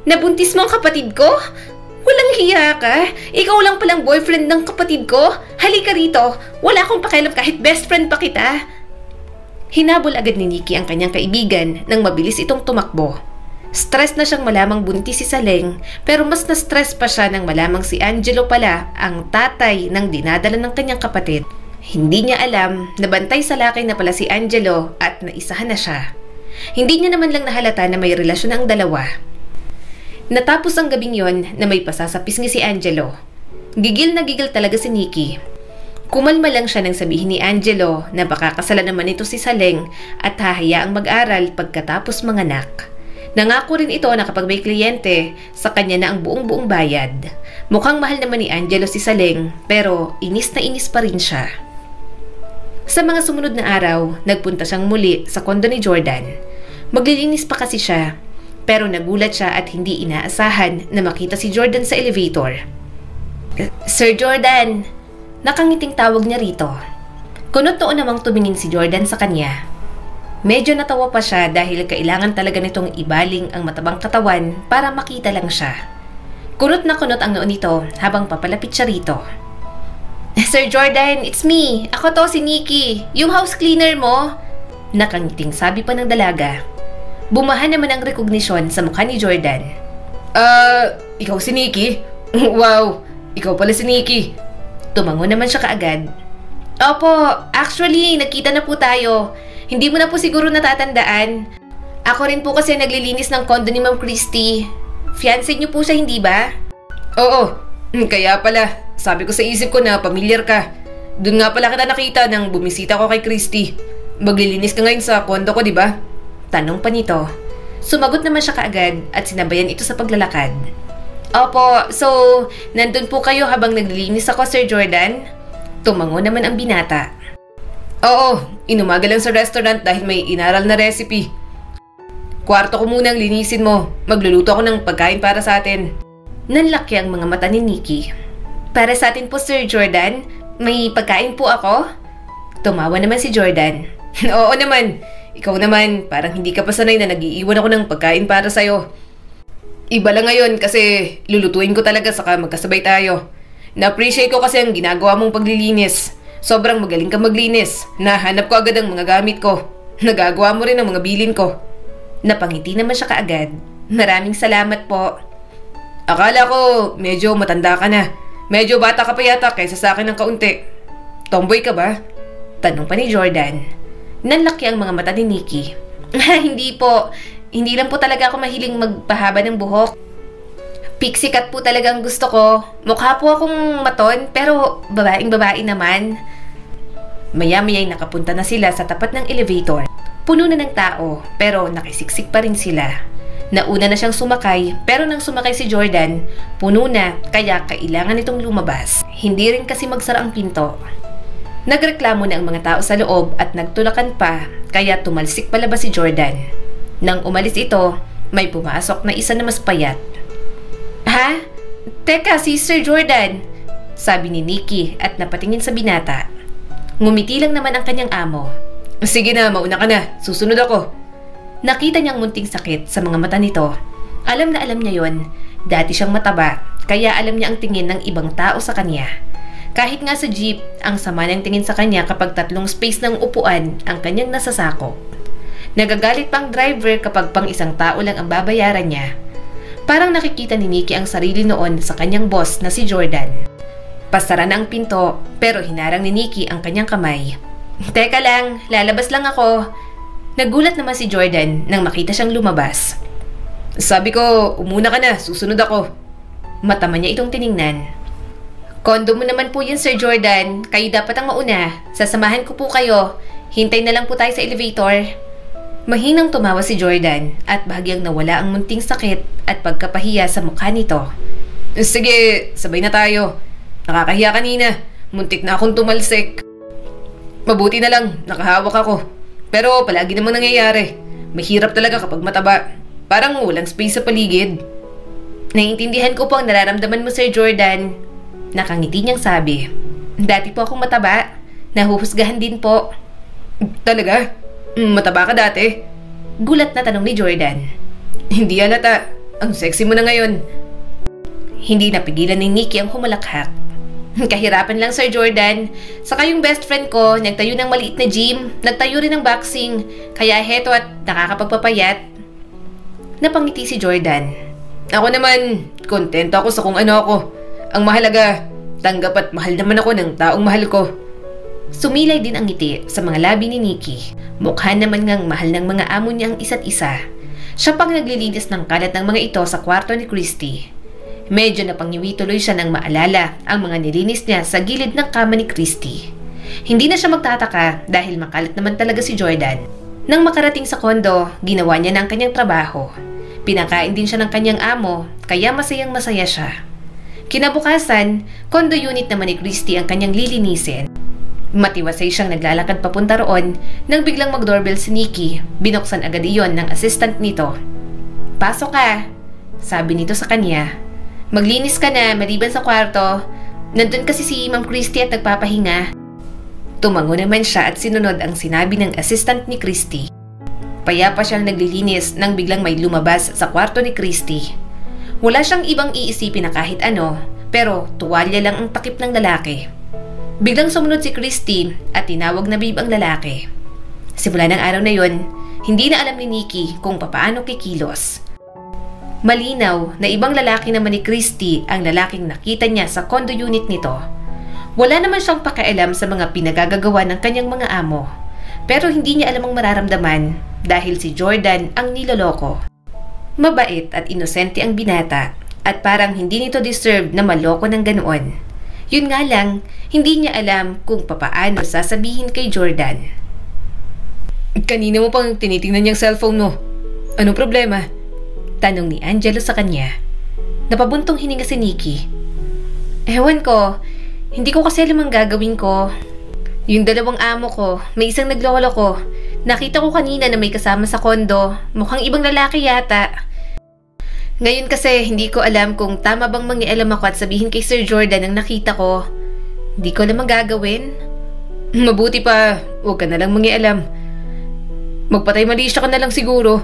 Nabuntis mo ang kapatid ko? Walang hiya ka? Ikaw lang palang boyfriend ng kapatid ko? Halika rito. Wala akong pakialam kahit best friend pa kita. Hinabol agad ni Nikki ang kanyang kaibigan nang mabilis itong tumakbo. Stress na siyang malamang buntis si Saleng pero mas na-stress pa siya nang malamang si Angelo pala ang tatay ng dinadala ng kanyang kapatid. Hindi niya alam na bantay sa laki na pala si Angelo at naisahan na siya. Hindi niya naman lang nahalata na may relasyon ang dalawa. Natapos ang gabing yon na may pasasapisngi si Angelo. Gigil na gigil talaga si Nikki. Kumalma lang siya nang sabihin ni Angelo na baka kasalan naman ito si Saleng at hahayaang mag-aral pagkatapos manganak. Nangako rin ito na kapag may kliyente, sa kanya na ang buong bayad. Mukhang mahal naman ni Angelo si Saleng pero inis na inis pa rin siya. Sa mga sumunod na araw, nagpunta siyang muli sa kondo ni Jordan. Maglilinis pa kasi siya pero nagulat siya at hindi inaasahan na makita si Jordan sa elevator. "Sir Jordan!" Nakangiting tawag niya rito. Kunot-tuon namang tumingin si Jordan sa kanya. Medyo natawa pa siya dahil kailangan talaga nitong ibaling ang matabang katawan para makita lang siya. Kunot na kunot ang noo nito habang papalapit siya rito. "Sir Jordan, it's me. Ako to, si Nikki. Yung house cleaner mo." Nakangiting sabi pa ng dalaga. Bumahan naman ang rekognisyon sa mukha ni Jordan. Ikaw si Nikki? Wow, ikaw pala si Nikki." Tumango naman siya kaagad. "Opo, actually, nagkita na po tayo. Hindi mo na po siguro natatandaan. Ako rin po kasi naglilinis ng condo ni Ma'am Christy. Fiancé niyo po siya, hindi ba?" "Oo, kaya pala. Sabi ko sa isip ko na pamilyar ka. Doon nga pala kita nakita nang bumisita ko kay Christy. Maglilinis ka ngayon sa condo ko, di ba?" Tanong pa nito. Sumagot naman siya kaagad at sinabayan ito sa paglalakad. "Opo, so nandun po kayo habang naglilinis ako, Sir Jordan?" Tumango naman ang binata. "Oo, inumaga lang sa restaurant dahil may inaral na recipe. Kwarto ko munang linisin mo. Magluluto ako ng pagkain para sa atin." Nanlaki ang mga mata ni Nikki. "Para sa atin po, Sir Jordan? May pagkain po ako?" Tumawa naman si Jordan. "Oo naman. Ikaw naman, parang hindi ka pa sanay na nag-iiwan ako ng pagkain para sa'yo. Iba lang ngayon kasi lulutuin ko talaga saka magkasabay tayo. Na-appreciate ko kasi ang ginagawa mong paglilinis. Sobrang magaling ka maglinis. Nahanap ko agad ang mga gamit ko. Nagagawa mo rin ang mga bilin ko." Napangiti naman siya kaagad. "Maraming salamat po." "Akala ko medyo matanda ka na. Medyo bata ka pa yata kaysa sa akin ng kaunti. Tomboy ka ba?" Tanong pa ni Jordan. Nanlaki ang mga mata ni Nikki. "Hindi po. Hindi lang po talaga ako mahiling magpahaba ng buhok. Pixie cut po talaga ang gusto ko. Mukha po akong maton pero babaeng-babae naman." Maya-maya'y nakapunta na sila sa tapat ng elevator. Puno na ng tao pero nakisiksik pa rin sila. Nauna na siyang sumakay pero nang sumakay si Jordan, puno na kaya kailangan itong lumabas. Hindi rin kasi magsara ang pinto. Nagreklamo na ang mga tao sa loob at nagtulakan pa kaya tumalsik palabas si Jordan. Nang umalis ito, may pumasok na isa na mas payat. "Ha? Teka, si Sir Jordan," sabi ni Nikki at napatingin sa binata. Ngumiti lang naman ang kanyang amo. "Sige na, mauna ka na. Susunod ako." Nakita niyang munting sakit sa mga mata nito. Alam na alam niya yon. Dati siyang mataba, kaya alam niya ang tingin ng ibang tao sa kanya. Kahit nga sa jeep, ang sama niyang tingin sa kanya kapag 3 space ng upuan ang kanyang nasasakop. Nagagalit pang driver kapag pang isang tao lang ang babayaran niya. Parang nakikita ni Nikki ang sarili noon sa kanyang boss na si Jordan. Pasara na ang pinto pero hinarang ni Nikki ang kanyang kamay. "Teka lang, lalabas lang ako." Nagulat naman si Jordan nang makita siyang lumabas. "Sabi ko, umuna ka na, susunod ako." Matama niya itong tiningnan. "Kondo mo naman po yun, Sir Jordan. Kayo dapat ang mauna. Sasamahan ko po kayo. Hintay na lang po tayo sa elevator." Mahinang tumawa si Jordan at bahagyang nawala ang munting sakit at pagkapahiya sa mukha nito. "Sige, sabay na tayo. Nakakahiya kanina. Muntik na akong tumalsik. Mabuti na lang, nakahawak ako. Pero palagi namang nangyayari. Mahirap talaga kapag mataba. Parang walang space sa paligid." "Naiintindihan ko po ang nararamdaman mo, Sir Jordan." Nakangiti niyang sabi. "Dati po akong mataba. Nahuhusgahan din po." "Talaga? Mataba ka dati?" Gulat na tanong ni Jordan. "Hindi halata. Ang sexy mo na ngayon." Hindi napigilan ni Nikki ang humalakhak. "Kahirapan lang, Sir Jordan. Saka yung best friend ko, nagtayo ng maliit na gym, nagtayo rin ng boxing, kaya heto at nakakapagpapayat." Napangiti si Jordan. "Ako naman, kontento ako sa kung ano ako. Ang mahalaga, tanggap at mahal naman ako ng taong mahal ko." Sumilay din ang ngiti sa mga labi ni Nikki. Mukha naman ngang mahal ng mga amo niya ang isa't isa. Siya pang naglilinis ng kalat ng mga ito sa kwarto ni Christy. Medyo napangyiwi tuloy siya nang maalala ang mga nilinis niya sa gilid ng kama ni Christy. Hindi na siya magtataka dahil makalat naman talaga si Jordan. Nang makarating sa kondo, ginawa niya na ang kanyang trabaho. Pinakain din siya ng kanyang amo, kaya masayang masaya siya. Kinabukasan, condo unit naman ni Christy ang kanyang lilinisin. Matiwasay siyang naglalakad papunta roon nang biglang mag-doorbell si Nikki. Binuksan agad iyon ng assistant nito. "Pasok ka," sabi nito sa kanya. "Maglinis ka na maliban sa kwarto. Nandun kasi si Ma'am Christy at nagpapahinga." Tumango naman siya at sinunod ang sinabi ng assistant ni Christy. Payapa siyang naglilinis nang biglang may lumabas sa kwarto ni Christy. Wala siyang ibang iisipin na kahit ano, pero tuwalya lang ang takip ng lalaki. Biglang sumunod si Christy at tinawag na babe ang lalaki. Simula ng araw na yon, hindi na alam ni Nikki kung papaano kikilos. Malinaw na ibang lalaki naman ni Christy ang lalaking nakita niya sa condo unit nito. Wala naman siyang pakialam sa mga pinagagagawa ng kanyang mga amo, pero hindi niya alam ang mararamdaman dahil si Jordan ang niloloko. Mabait at inosente ang binata at parang hindi nito deserve na maloko ng ganoon. Yun nga lang, hindi niya alam kung papaano sasabihin kay Jordan. "Kanina mo pang tinitingnan niyang cellphone mo. Anong problema?" Tanong ni Angelo sa kanya. Napabuntong hininga si Nikki. "Ewan ko, hindi ko kasi alam ang gagawin ko. Yung dalawang amo ko, may isang nagloloko. Nakita ko kanina na may kasama sa kondo. Mukhang ibang lalaki yata. Ngayon kasi hindi ko alam kung tama bang mangialam ako at sabihin kay Sir Jordan ang nakita ko. Hindi ko alam ang gagawin." "Mabuti pa, huwag ka na lang mangialam. Magpatay malisya ka na lang siguro."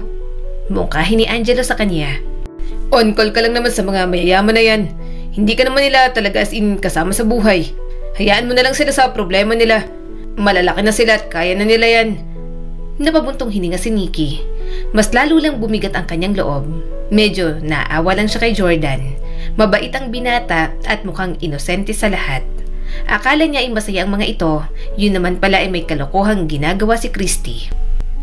Mungkahi ni Angelo sa kanya. "On call ka lang naman sa mga mayayaman na yan. Hindi ka naman nila talaga as in kasama sa buhay. Hayaan mo na lang sila sa problema nila. Malalaki na sila at kaya na nila yan." Napabuntong hininga si Nikki. Mas lalo lang bumigat ang kanyang loob. Medyo naawa lang siya kay Jordan. Mabait ang binata at mukhang inosente sa lahat. Akala niya ay masaya ang mga ito, yun naman pala ay may kalokohang ginagawa si Christy.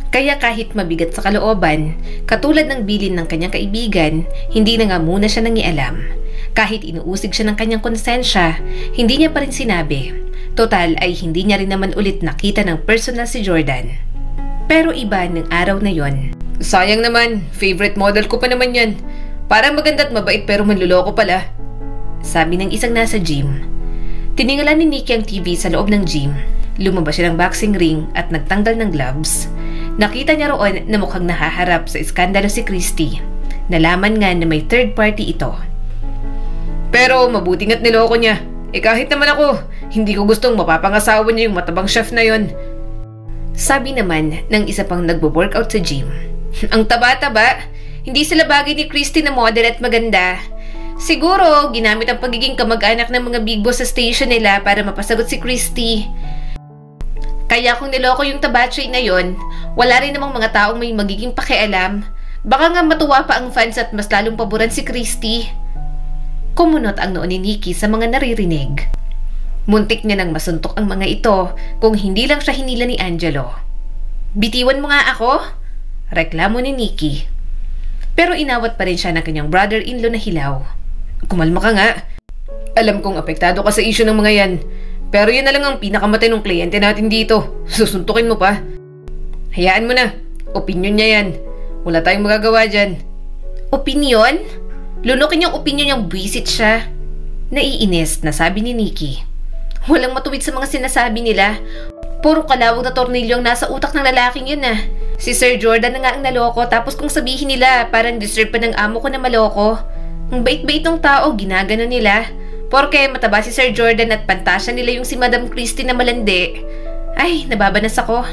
Kaya kahit mabigat sa kalooban, katulad ng bilin ng kanyang kaibigan, hindi na nga muna siya nangialam. Kahit inuusig siya ng kanyang konsensya, hindi niya pa rin sinabi. Total ay hindi niya rin naman ulit nakita ng personal si Jordan. Pero iba ng araw na yon. "Sayang naman, favorite model ko pa naman yan. Parang maganda at mabait pero manluloko pala," sabi ng isang nasa gym. Tiningala ni Nikki ang TV sa loob ng gym. Lumabas siya ng boxing ring at nagtanggal ng gloves. Nakita niya roon na mukhang nahaharap sa iskandalo si Christy. Nalaman nga na may third party ito. "Pero mabuti nga't niloko niya. Kahit naman ako, hindi ko gustong mapapangasawa niya yung matabang chef na yon," sabi naman ng isa pang nagbo-workout sa gym. "Ang taba-taba, hindi sila bagay ni Christy na model at maganda. Siguro, ginamit ang pagiging kamag-anak ng mga big boss sa station nila para mapasagot si Christy. Kaya kung niloko yung tabatsoy na yon, wala rin namang mga taong may magiging pakialam. Baka nga matuwa pa ang fans at mas lalong paboran si Christy." Kumunot ang noo ni Nikki sa mga naririnig. Muntik niya nang masuntok ang mga ito kung hindi lang siya hinila ni Angelo. "Bitiwan mo nga ako?" reklamo ni Nikki. Pero inawat pa rin siya ng kanyang brother-in-law na hilaw. "Kumalma ka nga. Alam kong apektado ka sa issue ng mga yan. Pero yan na lang ang pinakamatinong kliyente natin dito. Susuntukin mo pa. Hayaan mo na. Opinyon niya yan. Wala tayong magagawa dyan." "Opinyon? Lunukin yung opinyon niyang buwisit siya." Naiinis na sabi ni Nikki. Walang matuwid sa mga sinasabi nila. Puro kalawag na tornilyo ang nasa utak ng lalaking yun ah. Si Sir Jordan na nga ang naloko, tapos kung sabihin nila parang deserve pa ng amo ko na maloko. Ang bait-bait ng tao, ginagano nila. Porke mataba si Sir Jordan at pantasya nila yung si Madam Christy na malandi. Ay, nababanas ako.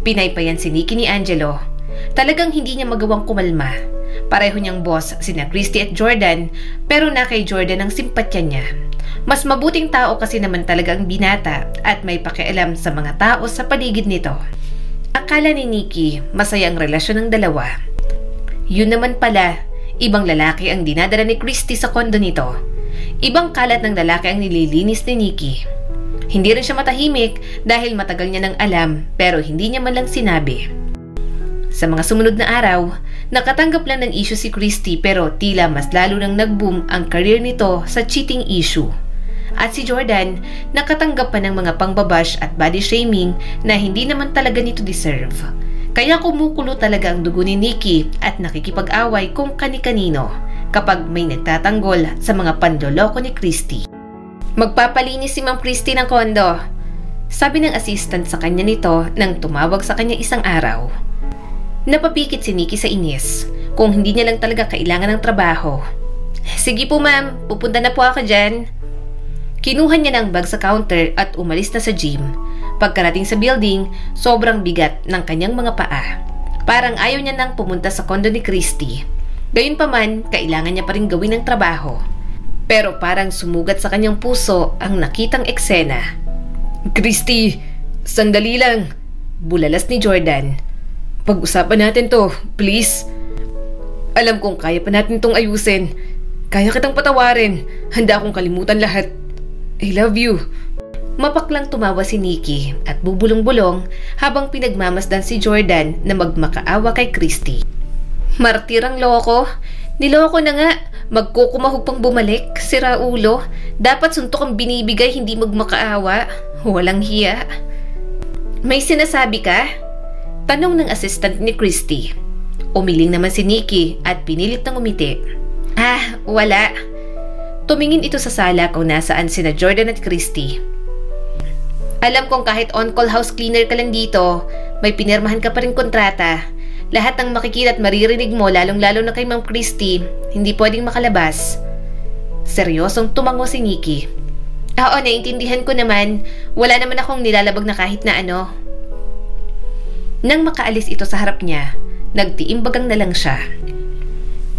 Pinaypayan si Nikki ni Angelo. Talagang hindi niya magawang kumalma. Pareho niyang boss sina Christy at Jordan, pero na kay Jordan ang simpatya niya. Mas mabuting tao kasi naman talaga ang binata at may pakialam sa mga tao sa paligid nito. Akala ni Nikki masaya ang relasyon ng dalawa. Yun naman pala, ibang lalaki ang dinadala ni Christy sa kondo nito. Ibang kalat ng lalaki ang nililinis ni Nikki. Hindi rin siya matahimik dahil matagal niya nang alam pero hindi niya man lang sinabi. Sa mga sumunod na araw, nakatanggap lang ng issue si Christy pero tila mas lalo nang nag-boom ang career nito sa cheating issue. At si Jordan, nakatanggap pa ng mga pangbabash at body shaming na hindi naman talaga nito deserve. Kaya kumukulo talaga ang dugo ni Nikki at nakikipag-away kung kani-kanino kapag may nagtatanggol sa mga panloloko ni Christy. Magpapalinis si Ma'am Christy ng kondo, sabi ng assistant sa kanya nito nang tumawag sa kanya isang araw. Napapikit si Nikki sa inis kung hindi niya lang talaga kailangan ng trabaho. Sige po ma'am, pupunta na po ako dyan. Kinuha niya ng bag sa counter at umalis na sa gym. Pagkarating sa building, sobrang bigat ng kanyang mga paa. Parang ayaw niya nang pumunta sa kondo ni Christy. Gayunpaman, kailangan niya pa rin gawin ang trabaho. Pero parang sumugat sa kanyang puso ang nakitang eksena. Christy, sandali lang, bulalas ni Jordan. Pag-usapan natin to, please. Alam kong kaya pa natin tong ayusin. Kaya kitang patawarin. Handa akong kalimutan lahat. I love you. Mapaklang tumawa si Nikki at bubulong-bulong habang pinagmamasdan si Jordan na magmakaawa kay Christy. Martirang loko. Niloko na nga. Magkukumahog pang bumalik. Sira ulo. Dapat suntok ang binibigay, hindi magmakaawa. Walang hiya. May sinasabi ka? Tanong ng assistant ni Christy. Umiling naman si Nikki at pinilit ng umiti. Ah, wala. Tumingin ito sa sala kung nasaan sina Jordan at Christy. Alam kong kahit on-call house cleaner ka lang dito, may pinirmahan ka pa rin kontrata. Lahat ng makikita at maririnig mo, lalong-lalo na kay Ma'am Christy, hindi pwedeng makalabas. Seryosong tumango si Nikki. Oo, naiintindihan ko naman. Wala naman akong nilalabag na kahit na ano. Nang makaalis ito sa harap niya, nagtiimbagang na lang siya.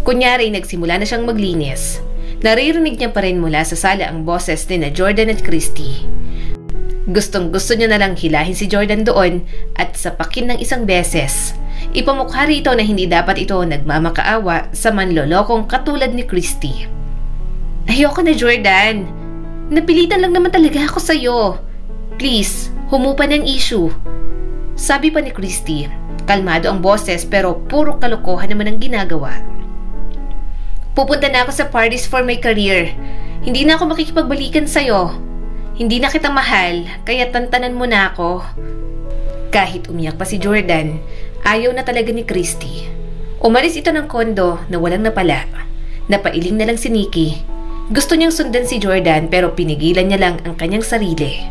Kunyari, nagsimula na siyang maglinis. Naririnig niya pa rin mula sa sala ang boses ni na Jordan at Christy. Gustong-gusto niya na lang hilahin si Jordan doon at sapakin ng isang beses. Ipamukha rito na hindi dapat ito nagmamakaawa sa manlolokong katulad ni Christy. Ayoko na, Jordan. Napilitan lang naman talaga ako sa'yo. Please, humupa ng issue. Sabi pa ni Christy. Kalmado ang boses pero puro kalokohan naman ang ginagawa. Pupunta na ako sa parties for my career. Hindi na ako makikipagbalikan sa'yo. Hindi na kita mahal, kaya tantanan mo na ako. Kahit umiyak pa si Jordan, ayaw na talaga ni Christy. Umalis ito ng kondo na walang napala. Napailing na lang si Nikki. Gusto niyang sundan si Jordan pero pinigilan niya lang ang kanyang sarili.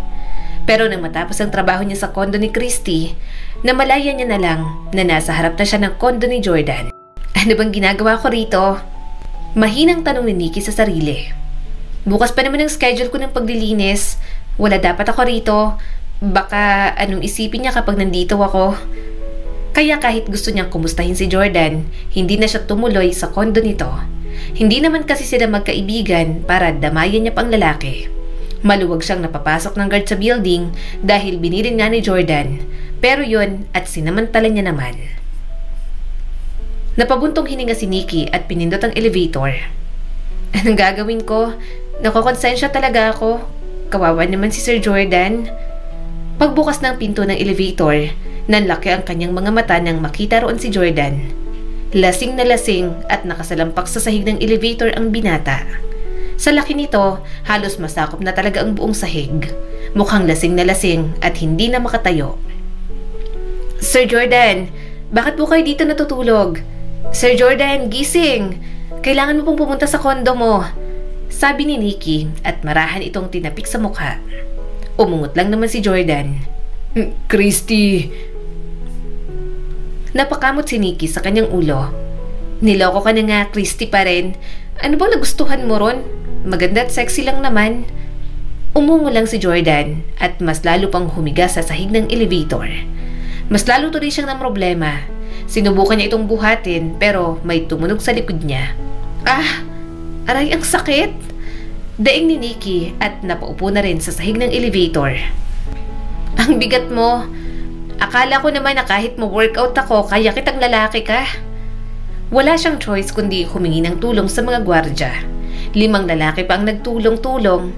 Pero nang matapos ang trabaho niya sa kondo ni Christy, namalayan niya na lang na nasa harap na siya ng kondo ni Jordan. Ano bang ginagawa ko rito? Mahinang tanong ni Nikki sa sarili. Bukas pa naman ang schedule ko ng paglilinis. Wala dapat ako rito. Baka anong isipin niya kapag nandito ako. Kaya kahit gusto niyang kumustahin si Jordan, hindi na siya tumuloy sa kondo nito. Hindi naman kasi sila magkaibigan para damayan niya pang lalaki. Maluwag siyang napapasok ng guard sa building dahil binilin nga ni Jordan. Pero yun at sinamantala niya naman. Napabuntong hininga si Nikki at pinindot ang elevator. Anong gagawin ko? Nakokonsensya talaga ako. Kawawa naman si Sir Jordan. Pagbukas ng pinto ng elevator, nanlaki ang kanyang mga mata nang makita roon si Jordan. Lasing na lasing at nakasalampak sa sahig ng elevator ang binata. Sa laki nito, halos masakop na talaga ang buong sahig. Mukhang lasing na lasing at hindi na makatayo. Sir Jordan, bakit po kayo dito natutulog? Sir Jordan, gising! Kailangan mo pong pumunta sa kondo mo. Sabi ni Nikki at marahan itong tinapik sa mukha. Umungot lang naman si Jordan. Christy! Napakamot si Nikki sa kanyang ulo. Niloko ka na nga, Christy pa rin. Ano bang nagustuhan mo ron? Maganda at sexy lang naman. Umungo lang si Jordan at mas lalo pang humiga sa sahig ng elevator. Mas lalo tuloy siyang ng problema. Sinubukan niya itong buhatin pero may tumunog sa likod niya. Ah! Aray, ang sakit! Daing ni Nikki at napaupo na rin sa sahig ng elevator. Ang bigat mo. Akala ko naman na kahit mo-workout ako, kaya kitang lalaki ka. Wala siyang choice kundi humingi ng tulong sa mga gwardya. 5 lalaki pa ang nagtulong-tulong.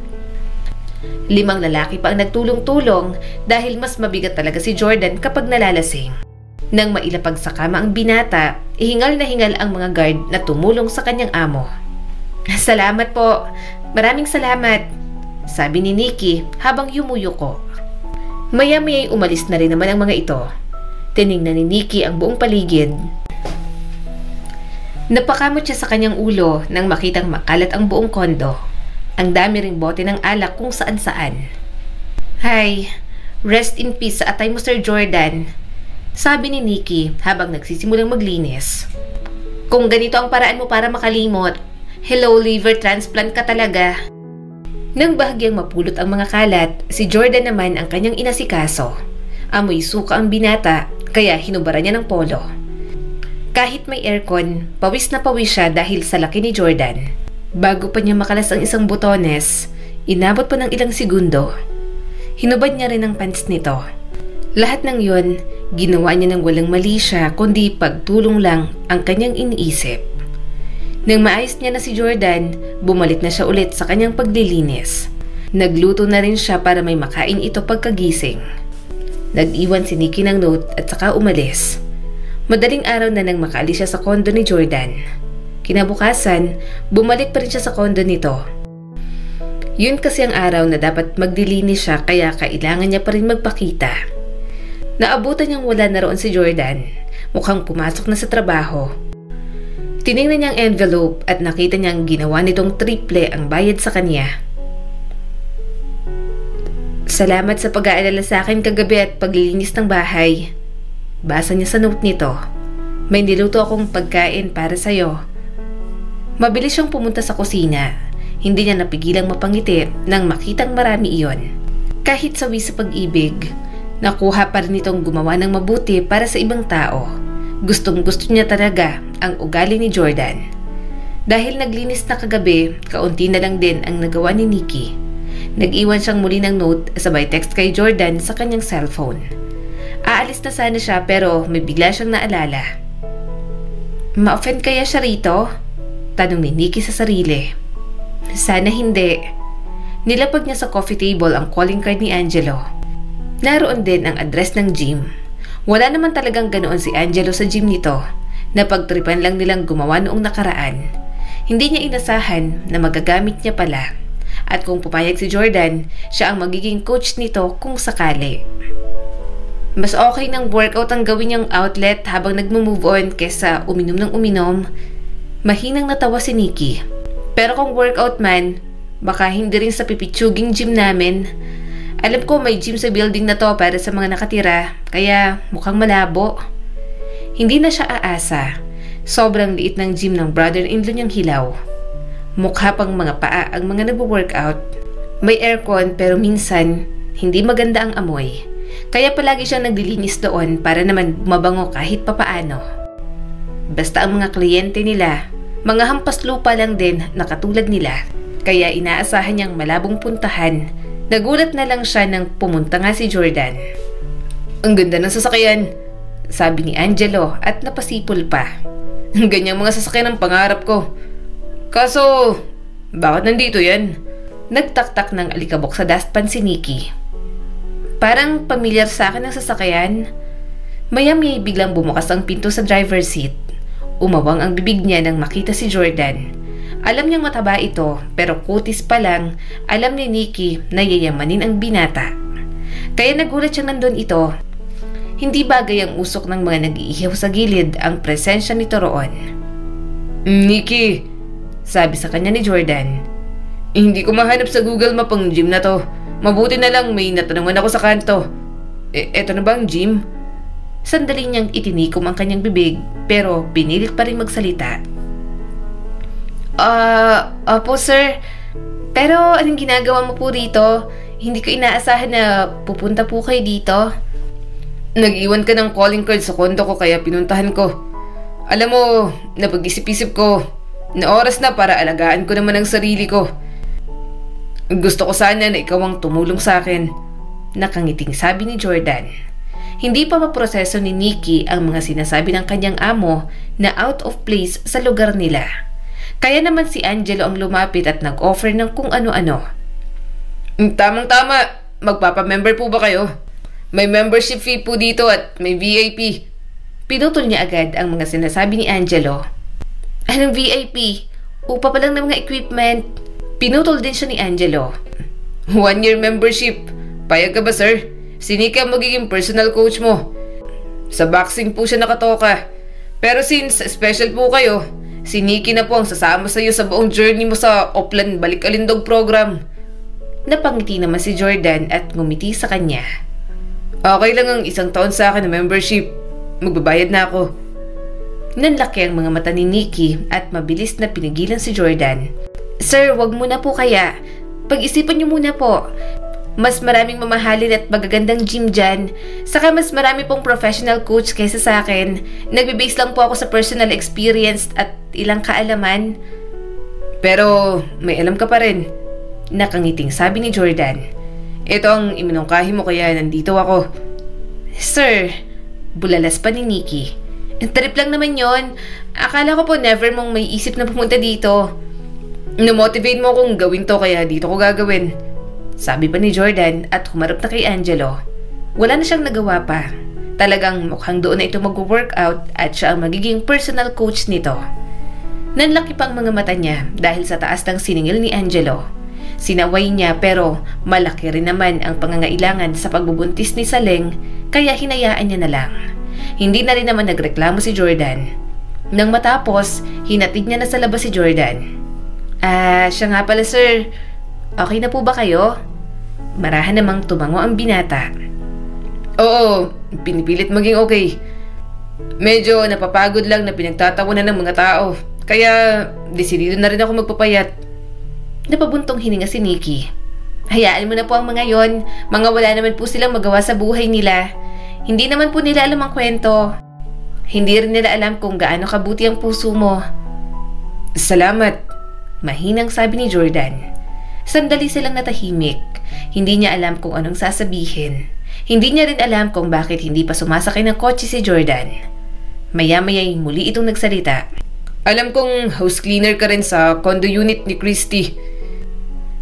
5 lalaki pa ang nagtulong-tulong dahil mas mabigat talaga si Jordan kapag nalalasing. Nang mailapag sa kama ang binata, hingal na hingal ang mga guard na tumulong sa kanyang amo. "Salamat po, maraming salamat," sabi ni Nikki habang yumuyuko. Maya-maya ay umalis na rin naman ang mga ito. Tiningnan ni Nikki ang buong paligid. Napakamot siya sa kanyang ulo nang makitang makalat ang buong kondo. Ang dami ring bote ng alak kung saan-saan. "Hi, rest in peace sa atay mo, Sir Jordan," sabi ni Nikki habang nagsisimulang maglinis. "Kung ganito ang paraan mo para makalimot, hello, liver transplant ka talaga." Nang bahagyang mapulot ang mga kalat, si Jordan naman ang kanyang inasikaso. Amoy suka ang binata, kaya hinubara niya ng polo. Kahit may aircon, pawis na pawis siya dahil sa laki ni Jordan. Bago pa niya makalas ang isang butones, inabot pa ng ilang segundo. Hinubad niya rin ang pants nito. Lahat ng yon, ginawa niya ng walang mali siya kundi pagtulong lang ang kanyang iniisip. Nang maayos niya na si Jordan, bumalik na siya ulit sa kanyang paglilinis. Nagluto na rin siya para may makain ito pagkagising. Nag-iwan si Nikki ng note at saka umalis. Madaling araw na nang makaalis siya sa kondo ni Jordan. Kinabukasan, bumalik pa rin siya sa kondo nito. Yun kasi ang araw na dapat magdilinis siya kaya kailangan niya pa rin magpakita. Naabutan niyang wala na roon si Jordan. Mukhang pumasok na sa trabaho. Tiningnan niya ang envelope at nakita niyang ginawa nitong triple ang bayad sa kanya. "Salamat sa pag-aalala sa akin kagabi at paglilinis ng bahay." Basa niya sa note nito. "May niluto akong pagkain para sa'yo." Mabilis siyang pumunta sa kusina. Hindi niya napigilang mapangiti nang makitang marami iyon. Kahit sawi sa pag-ibig, nakuha pa rin itong gumawa ng mabuti para sa ibang tao. Gustong-gusto niya talaga ang ugali ni Jordan. Dahil naglinis na kagabi, kaunti na lang din ang nagawa ni Nikki. Nag-iwan siyang muli ng note sabay text kay Jordan sa kanyang cellphone. Aalis na sana siya pero may bigla siyang naalala. "Ma-offend kaya siya rito?" tanong ni Nikki sa sarili. Sana hindi. Nilapag niya sa coffee table ang calling card ni Angelo. Naroon din ang address ng gym. Wala naman talagang ganoon si Angelo sa gym nito. Napagtripan lang nilang gumawa noong nakaraan. Hindi niya inasahan na magagamit niya pala. At kung pupayag si Jordan, siya ang magiging coach nito kung sakali. Mas okay ng workout ang gawin niyang outlet habang nagmo-move on kesa uminom ng uminom. Mahinang natawa si Nikki. "Pero kung workout man, baka hindi rin sa pipitsuging gym namin. Alam ko may gym sa building na to para sa mga nakatira, kaya mukhang malabo." Hindi na siya aasa. Sobrang liit ng gym ng brother-in-law niyang hilaw. Mukha pang mga paa ang mga nagwo-workout. May aircon pero minsan hindi maganda ang amoy. Kaya palagi siyang naglilinis doon para naman mabango kahit papaano. Basta ang mga kliyente nila, mga hampas lupa lang din na katulad nila. Kaya inaasahan niyang malabong puntahan. Nagulat na lang siya nang pumunta nga si Jordan. "Ang ganda ng sasakyan," sabi ni Angelo at napasipol pa. "Ganyang mga sasakyan ang pangarap ko. Kaso, bakit nandito yan?" Nagtaktak ng alikabok sa dustpan si Nikki. "Parang pamilyar sa akin ang sasakyan." Maya-maya biglang bumukas ang pinto sa driver's seat. Umawang ang bibig niya nang makita si Jordan. Alam niyang mataba ito, pero kutis pa lang, alam ni Nikki na yayamanin ang binata. Kaya nagulat siyang nandun ito. Hindi bagay ang usok ng mga nag-iihaw sa gilid ang presensya nito roon. "Nikki," sabi sa kanya ni Jordan, "hindi ko mahanap sa Google Map ang gym na to. Mabuti na lang may natanungan ako sa kanto. Eto na ba ang gym?" Sandali niyang itinikom ang kanyang bibig pero pinilit pa rin magsalita. Opo sir. Pero anong ginagawa mo po rito? Hindi ko inaasahan na pupunta po kayo dito." "Nag-iwan ka ng calling card sa kondo ko kaya pinuntahan ko. Alam mo, napag-isip-isip ko na oras na para alagaan ko naman ang sarili ko. Gusto ko sana na ikaw ang tumulong sa akin." Nakangiting sabi ni Jordan. Hindi pa maproseso ni Nikki ang mga sinasabi ng kanyang amo na out of place sa lugar nila. Kaya naman si Angelo ang lumapit at nag-offer ng kung ano-ano. Tamang-tama. Magpapamember po ba kayo? May membership fee po dito at may VIP. Pinutol niya agad ang mga sinasabi ni Angelo. Anong VIP? Upa pa lang ng mga equipment. Pinutol din siya ni Angelo. 1-year membership. Payag ka ba, sir? Si Nikki ang magiging personal coach mo. Sa boxing po siya nakatoka. Pero since special po kayo, si Nikki na po ang sasama sa iyo sa buong journey mo sa Oplan Balik-Alindog program. Napangiti naman si Jordan at ngumiti sa kanya. Okay lang ang 1 taon sa akin na membership. Magbabayad na ako. Nanlaki ang mga mata ni Nikki at mabilis na pinigilan si Jordan. Sir, wag muna po kaya. Pag-isipan niyo muna po. Mas maraming mamahalin at magagandang gym dyan. Saka mas marami pong professional coach kaysa sa akin. Nagbe-base lang po ako sa personal experience at ilang kaalaman. Pero may alam ka pa rin. Nakangiting sabi ni Jordan. Ito ang iminungkahi mo kaya nandito ako. Sir, bulalas pa ni Nikki. Trip lang naman yon. Akala ko po never mong may isip na pumunta dito. Namotivate mo akong gawin to kaya dito ko gagawin. Sabi pa ni Jordan at humarap na kay Angelo. Wala na siyang nagawa pa. Talagang mukhang doon na ito mag-workout at siya ang magiging personal coach nito. Nanlaki pa ang mga mata niya dahil sa taas ng siningil ni Angelo. Sinaway niya pero malaki rin naman ang pangangailangan sa pagbubuntis ni Saleng kaya hinayaan niya na lang. Hindi na rin naman nagreklamo si Jordan. Nang matapos, hinatid niya na sa labas si Jordan. Siya nga pala sir. Okay na po ba kayo? Marahan namang tumango ang binata. Oo, pinipilit maging okay. Medyo napapagod lang na pinagtatawanan ng mga tao. Kaya desidido na rin ako magpapayat. Napabuntong hininga si Nikki. Hayaan mo na po ang mga yon. Mga wala naman po silang magawa sa buhay nila. Hindi naman po nila alam ang kwento. Hindi rin nila alam kung gaano kabuti ang puso mo. Salamat. Mahinang sabi ni Jordan. Sandali silang natahimik. Hindi niya alam kung anong sasabihin. Hindi niya rin alam kung bakit hindi pa sumasakay ng kotse si Jordan. Maya-maya'y muli itong nagsalita. Alam kong house cleaner ka rin sa condo unit ni Christy.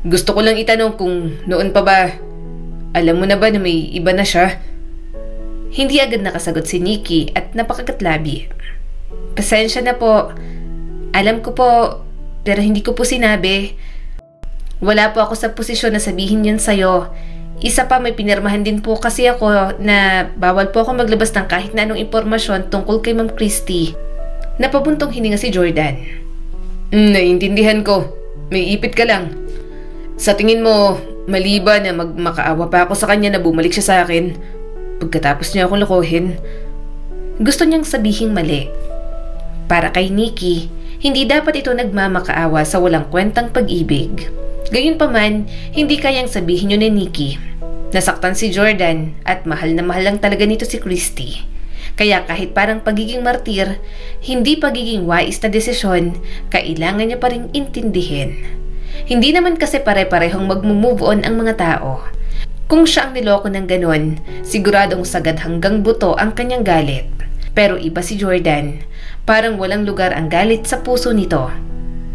Gusto ko lang itanong kung noon pa ba, alam mo na ba na may iba na siya? Hindi agad nakasagot si Nikki at napakagatlabi. Pasensya na po. Alam ko po, pero hindi ko po sinabi. Wala po ako sa posisyon na sabihin yun sa'yo. Isa pa, may pinirmahan din po kasi ako na bawal po ako maglabas ng kahit na anong impormasyon tungkol kay Ma'am Christy. Napabuntong hininga si Jordan. Naiintindihan ko. May ipit ka lang. Sa tingin mo, mali ba na makaawa pa ako sa kanya na bumalik siya sa akin pagkatapos niya akong lokohin? Gusto niyang sabihing mali. Para kay Nikki, hindi dapat ito nagmamakaawa sa walang kwentang pag-ibig. Gayunpaman, hindi kayang sabihin yun ni Nikki. Nasaktan si Jordan at mahal na mahal lang talaga nito si Christy. Kaya kahit parang pagiging martir, hindi pagiging wais na desisyon, kailangan niya pa rin intindihin. Hindi naman kasi pare-parehong mag-move on ang mga tao. Kung siya ang niloko ng ganon, siguradong sagad hanggang buto ang kanyang galit. Pero iba si Jordan, parang walang lugar ang galit sa puso nito.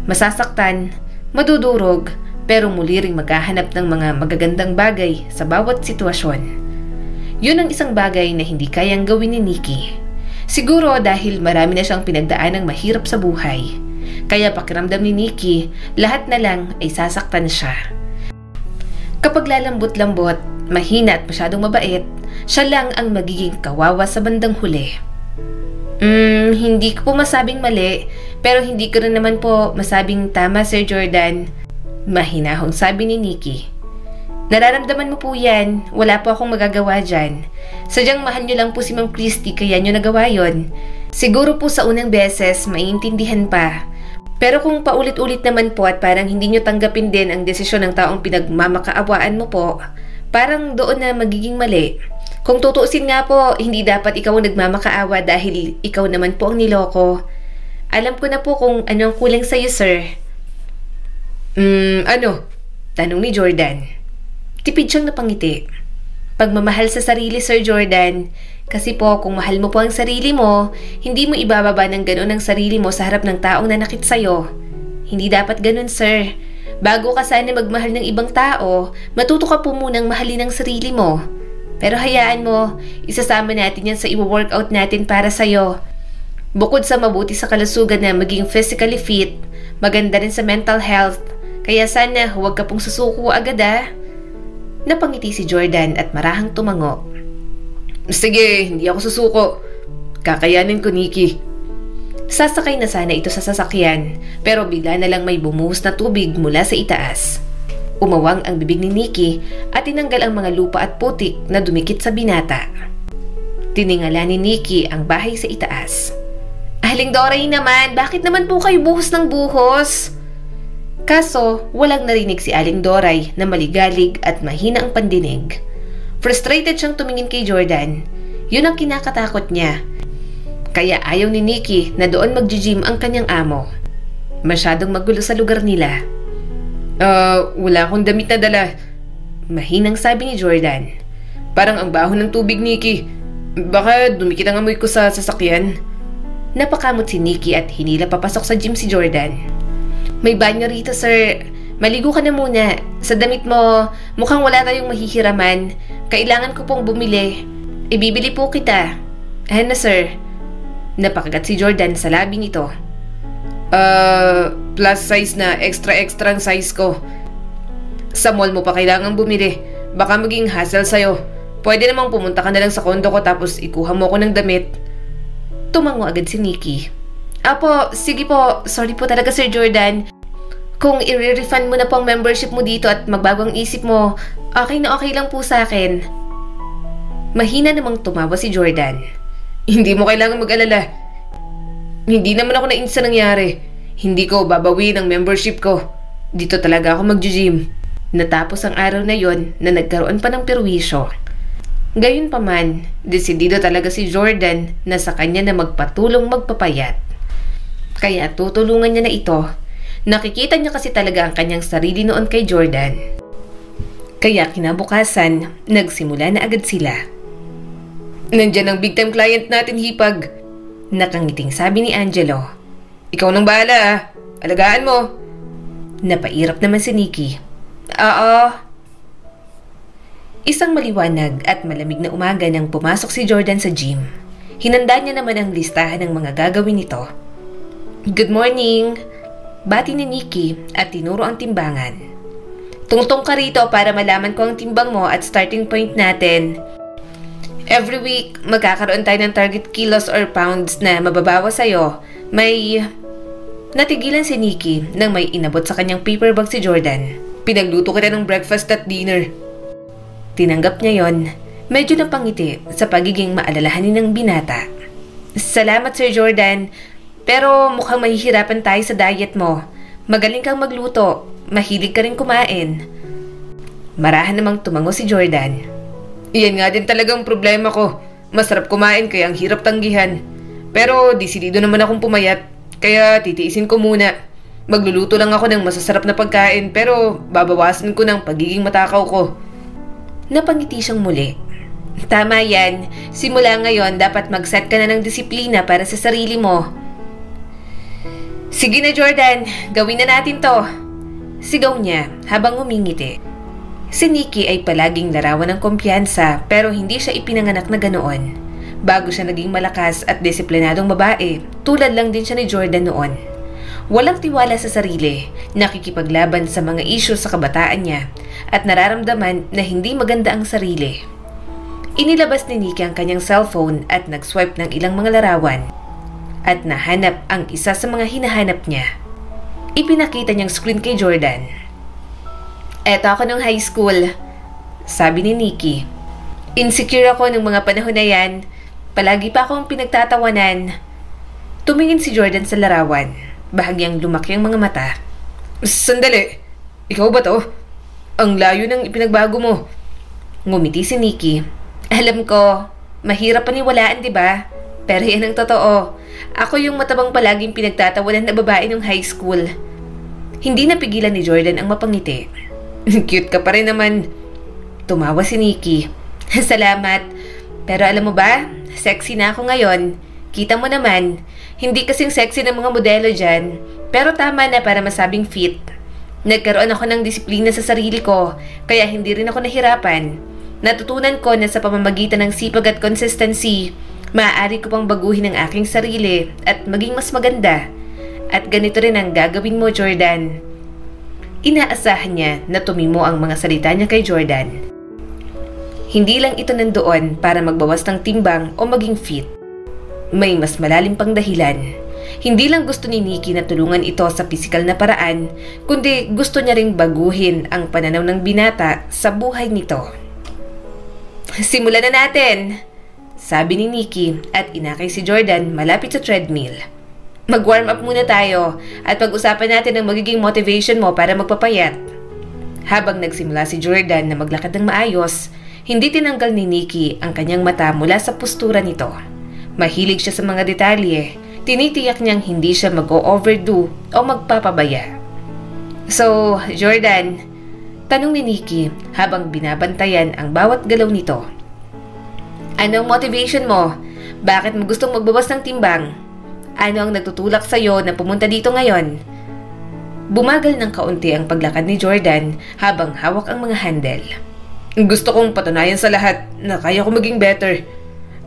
Masasaktan, madudurog, pero muli ring maghahanap ng mga magagandang bagay sa bawat sitwasyon. Yun ang isang bagay na hindi kayang gawin ni Nikki. Siguro dahil marami na siyang pinagdaanang mahirap sa buhay. Kaya pakiramdam ni Nikki, lahat na lang ay sasaktan siya. Kapag lalambot-lambot, mahina at masyadong mabait, siya lang ang magiging kawawa sa bandang huli. Hindi ko po masabing mali, pero hindi ko rin naman po masabing tama, Sir Jordan. Mahinahong sabi ni Nikki. Nararamdaman mo po yan, wala po akong magagawa dyan. Sadyang mahal niyo lang po si Ma'am Christy kaya niyo nagawa yon. Siguro po sa unang beses, maiintindihan pa. Pero kung paulit-ulit naman po at parang hindi nyo tanggapin din ang desisyon ng taong pinagmamakaawaan mo po, parang doon na magiging mali. Kung tutuusin nga po, hindi dapat ikaw ang nagmamakaawa dahil ikaw naman po ang niloko. Alam ko na po kung ano ang kulang sa'yo, sir. Ano? Tanong ni Jordan. Tipid siyang napangiti. Pagmamahal sa sarili, Sir Jordan. Kasi po, kung mahal mo po ang sarili mo, hindi mo ibababa ng gano'n ang sarili mo sa harap ng taong nanakit sa'yo. Hindi dapat gano'n, sir. Bago ka sana magmahal ng ibang tao, matuto ka po munang mahalin ang sarili mo. Pero hayaan mo, isasama natin yan sa i-workout natin para sa'yo. Bukod sa mabuti sa kalusugan na maging physically fit, maganda rin sa mental health. Kaya sana huwag ka pong susuko agad Napangiti si Jordan at marahang tumango. Sige, hindi ako susuko. Kakayanin ko, Nikki. Sasakay na sana ito sa sasakyan, pero bigla na lang may bumuhos na tubig mula sa itaas. Umawang ang bibig ni Nikki at tinanggal ang mga lupa at putik na dumikit sa binata. Tiningala ni Nikki ang bahay sa itaas. Aling Doray naman, bakit naman po kayo buhos ng buhos? Kaso, walang narinig si Aling Doray na maligalig at mahina ang pandinig. Frustrated siyang tumingin kay Jordan. Yun ang kinakatakot niya. Kaya ayaw ni Nikki na doon mag-gym ang kanyang amo. Masyadong magulo sa lugar nila. Wala akong damit na dala. Mahinang sabi ni Jordan. Parang ang baho ng tubig, Nikki. Baka dumikit ang amoy ko sa sasakyan. Napakamot si Nikki at hinila papasok sa gym si Jordan. May banyo rito, sir. Maligo ka na muna. Sa damit mo, mukhang wala tayong mahihiraman. Kailangan ko pong bumili. Ibibili po kita. Ano, sir? Napakagat si Jordan sa labi nito. Plus size na extra ang size ko. Sa mall mo pa kailangan bumili. Baka maging hassle sa'yo. Pwede namang pumunta ka na lang sa kondo ko tapos ikuha mo ko ng damit. Tumango agad si Nikki. Apo, sige po. Sorry po talaga, Sir Jordan. Kung i-refund mo na po ang membership mo dito at magbago ang isip mo, okay na okay lang po sa akin. Mahina namang tumawa si Jordan. Hindi mo kailangan mag-alala. Hindi naman ako nainis sa nangyari. Hindi ko babawiin ang membership ko. Dito talaga ako mag-gym. Natapos ang araw na yon na nagkaroon pa ng perwisyo. Gayunpaman, desidido talaga si Jordan na sa kanya na magpatulong magpapayat. Kaya tutulungan niya na ito. Nakikita niya kasi talaga ang kanyang sarili noon kay Jordan. Kaya kinabukasan, nagsimula na agad sila. Nandiyan ang big time client natin, Hipag. Nakangiting sabi ni Angelo. Ikaw nang bahala Alagaan mo. Napairap naman si Nikki. Oo. Isang maliwanag at malamig na umaga nang pumasok si Jordan sa gym. Hinanda niya naman ang listahan ng mga gagawin nito. Good morning! Bati ni Nikki at tinuro ang timbangan. Tungtong ka rito para malaman ko ang timbang mo at starting point natin. Every week, magkakaroon tayo ng target kilos or pounds na mababawa sa'yo. Natigilan si Nikki nang may inabot sa kanyang paper bag si Jordan. Pinagluto kita ng breakfast at dinner. Tinanggap niya yon. Medyo napangiti sa pagiging maalalahanin ng binata. Salamat, Sir Jordan. Pero mukhang mahihirapan tayo sa diet mo. Magaling kang magluto. Mahilig ka rin kumain. Marahan namang tumango si Jordan. Iyan nga din talagang problema ko. Masarap kumain kaya ang hirap tanggihan. Pero desidido naman akong pumayat. Kaya titiisin ko muna. Magluluto lang ako ng masasarap na pagkain pero babawasan ko ng pagiging matakaw ko. Napangiti siyang muli. Tama yan. Simula ngayon dapat mag-set ka na ng disiplina para sa sarili mo. Sige na, Jordan. Gawin na natin to. Sigaw niya habang umingiti. Si Nikki ay palaging larawan ng kumpiyansa pero hindi siya ipinanganak na ganoon. Bago siya naging malakas at disiplinadong babae, tulad lang din siya ni Jordan noon. Walang tiwala sa sarili, nakikipaglaban sa mga isyu sa kabataan niya at nararamdaman na hindi maganda ang sarili. Inilabas ni Nikki ang kanyang cellphone at nag-swipe ng ilang mga larawan. At nahanap ang isa sa mga hinahanap niya. Ipinakita niyang screen kay Jordan. Eto ako nung high school, sabi ni Nikki. Insecure ako nung mga panahon na yan. Palagi pa akong pinagtatawanan. Tumingin si Jordan sa larawan. Bahagyang lumaki ang mga mata. Sandali, ikaw ba to? Ang layo ng ipinagbago mo. Ngumiti si Nikki. Alam ko, mahirap paniwalaan, di ba? Pero yan ang totoo. Ako yung matabang palaging pinagtatawanan na babae nung high school. Hindi napigilan ni Jordan ang mapangiti. Cute ka pa rin naman. Tumawa si Nikki. Salamat. Pero alam mo ba, sexy na ako ngayon. Kita mo naman, hindi kasing sexy ng mga modelo dyan. Pero tama na para masabing fit. Nagkaroon ako ng disiplina sa sarili ko, kaya hindi rin ako nahirapan. Natutunan ko na sa pamamagitan ng sipag at consistency, maaari ko pang baguhin ang aking sarili at maging mas maganda. At ganito rin ang gagawin mo, Jordan. Inaasahan niya na tumimo ang mga salita niya kay Jordan. Hindi lang ito nandoon para magbawas ng timbang o maging fit. May mas malalim pang dahilan. Hindi lang gusto ni Nikki na tulungan ito sa pisikal na paraan, kundi gusto niya ring baguhin ang pananaw ng binata sa buhay nito. Simulan na natin, sabi ni Nikki at inakay si Jordan malapit sa treadmill. Mag-warm up muna tayo at pag-usapan natin ang magiging motivation mo para magpapayat. Habang nagsimula si Jordan na maglakad ng maayos, hindi tinanggal ni Nikki ang kanyang mata mula sa postura nito. Mahilig siya sa mga detalye. Tinitiyak niyang hindi siya mag-o-overdo o magpapabaya. So, Jordan, tanong ni Nikki habang binabantayan ang bawat galaw nito. Anong motivation mo? Bakit mo gustong magbawas ng timbang? Ano ang nagtutulak sa'yo na pumunta dito ngayon? Bumagal ng kaunti ang paglakad ni Jordan habang hawak ang mga handle. Gusto kong patunayan sa lahat na kaya ko maging better.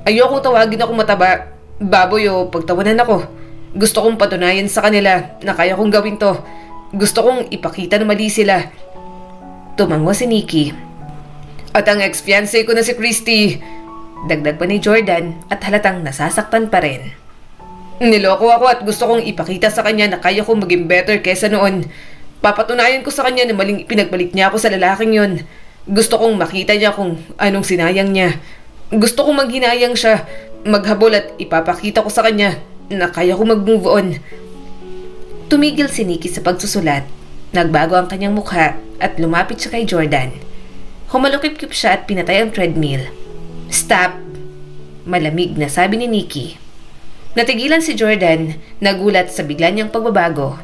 Ayokong tawagin ako mataba, baboy o pagtawanan ako. Gusto kong patunayan sa kanila na kaya kong gawin to. Gusto kong ipakita na mali sila. Tumango si Nikki. At ang ex-fiancé ko na si Christy. Dagdag pa ni Jordan at halatang nasasaktan pa rin. Niloko ako at gusto kong ipakita sa kanya na kaya kong maging better kesa noon. Papatunayan ko sa kanya na maling pinagpalit niya ako sa lalaking yon. Gusto kong makita niya kung anong sinayang niya. Gusto kong maghinayang siya, maghabol at ipapakita ko sa kanya na kaya ko mag-move on. Tumigil si Nikki sa pagsusulat. Nagbago ang kanyang mukha at lumapit siya kay Jordan. Humalukip-kip siya at pinatay ang treadmill. Stop! Malamig na sabi ni Nikki. Natigilan si Jordan, nagulat sa bigla niyang pagbabago.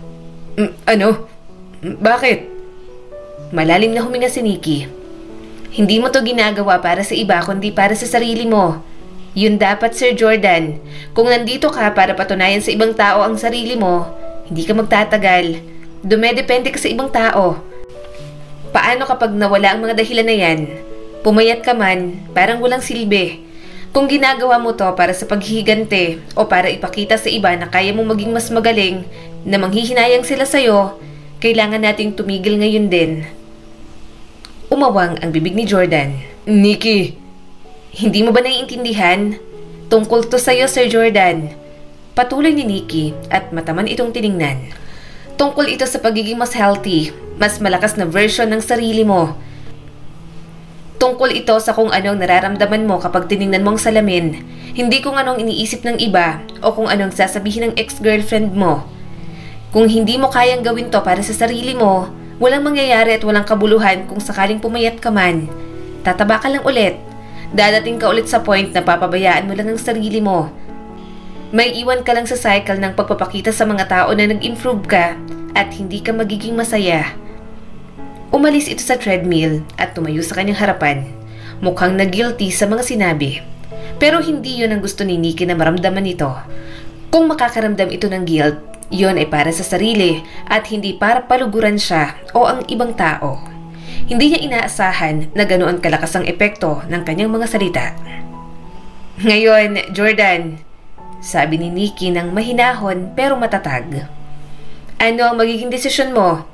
Ano? Bakit? Malalim na huminga si Nikki. Hindi mo to ginagawa para sa iba kundi para sa sarili mo. Yun dapat, Sir Jordan. Kung nandito ka para patunayan sa ibang tao ang sarili mo, hindi ka magtatagal. Dumedepende ka sa ibang tao. Paano kapag nawala ang mga dahilan na yan? Pumayat ka man, parang walang silbi. Kung ginagawa mo to para sa paghihigante o para ipakita sa iba na kaya mo maging mas magaling, na manghihinayang sila sa'yo, kailangan nating tumigil ngayon din. Umawang ang bibig ni Jordan. Nikki, hindi mo ba naiintindihan? Tungkol to sa'yo, Sir Jordan. Patuloy ni Nikki at mataman itong tiningnan. Tungkol ito sa pagiging mas healthy, mas malakas na version ng sarili mo. Tungkol ito sa kung anong nararamdaman mo kapag tiningnan mo ang salamin, hindi kung anong iniisip ng iba o kung anong sasabihin ng ex-girlfriend mo. Kung hindi mo kayang gawin to para sa sarili mo, walang mangyayari at walang kabuluhan kung sakaling pumayat ka man. Tataba ka lang ulit. Dadating ka ulit sa point na papabayaan mo lang ang sarili mo. May iwan ka lang sa cycle ng pagpapakita sa mga tao na nag-improve ka at hindi ka magiging masaya. Umalis ito sa treadmill at tumayo sa kanyang harapan. Mukhang na-guilty sa mga sinabi. Pero hindi yun ang gusto ni Nikki na maramdaman nito. Kung makakaramdam ito ng guilt, yun ay para sa sarili at hindi para paluguran siya o ang ibang tao. Hindi niya inaasahan na ganoon kalakas ang epekto ng kanyang mga salita. Ngayon, Jordan, sabi ni Nikki ng mahinahon pero matatag. Ano ang magiging desisyon mo?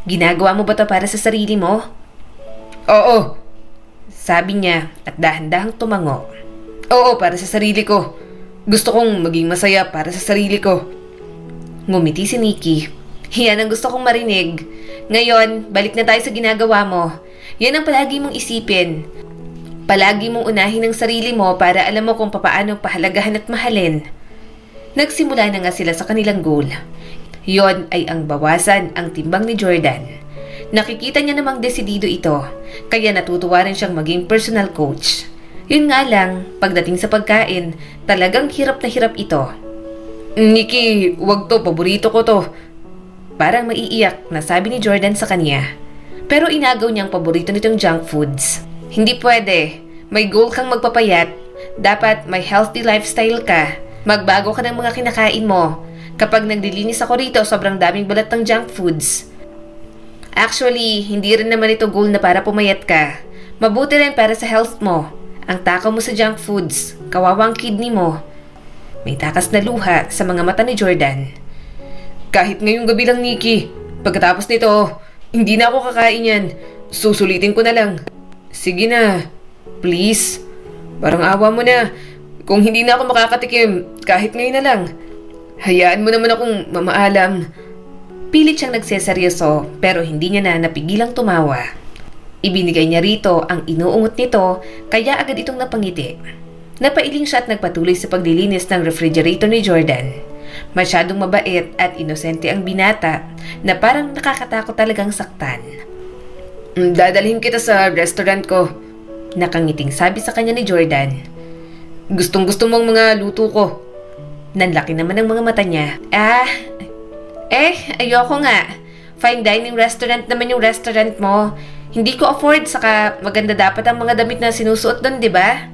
Ginagawa mo ba ito para sa sarili mo? Oo, sabi niya at dahan-dahang tumango. Oo, para sa sarili ko. Gusto kong maging masaya para sa sarili ko. Ngumiti si Nikki. Yan ang gusto kong marinig. Ngayon, balik na tayo sa ginagawa mo. Yan ang palagi mong isipin. Palagi mong unahin ang sarili mo para alam mo kung papaano pahalagahan at mahalin. Nagsimula na nga sila sa kanilang goal. Yon ay ang bawasan ang timbang ni Jordan. Nakikita niya namang desidido ito, kaya natutuwa rin siyang maging personal coach. Yun nga lang, pagdating sa pagkain, talagang hirap na hirap ito. Nikki, wag to, paborito ko to. Parang maiiyak na sabi ni Jordan sa kanya. Pero inagaw niyang paborito nitong junk foods. Hindi pwede, may goal kang magpapayat. Dapat may healthy lifestyle ka. Magbago ka ng mga kinakain mo. Kapag naglilinis ako rito, sobrang daming balat ng junk foods. Actually, hindi rin naman ito goal na para pumayat ka. Mabuti rin para sa health mo. Ang takaw mo sa junk foods, kawawang kidney mo. May takas na luha sa mga mata ni Jordan. Kahit ngayong gabi lang, Nikki. Pagkatapos nito, hindi na ako kakain yan. Susulitin ko na lang. Sige na. Please. Parang awa mo na. Kung hindi na ako makakatikim, kahit ngayon na lang. Hayaan mo naman akong mamaalam. Pilit siyang nagseseryoso pero hindi niya na napigilang tumawa. Ibinigay niya rito ang inuungot nito kaya agad itong napangiti. Napailing siya at nagpatuloy sa paglilinis ng refrigerator ni Jordan. Masyadong mabait at inosente ang binata na parang nakakatakot talagang saktan. Dadalhin kita sa restaurant ko. Nakangiting sabi sa kanya ni Jordan. Gustong-gusto mong mga luto ko. Nanlaki naman ang mga mata niya. Ayoko nga. Fine dining restaurant naman yung restaurant mo. Hindi ko afford, saka maganda dapat ang mga damit na sinusuot doon, di ba?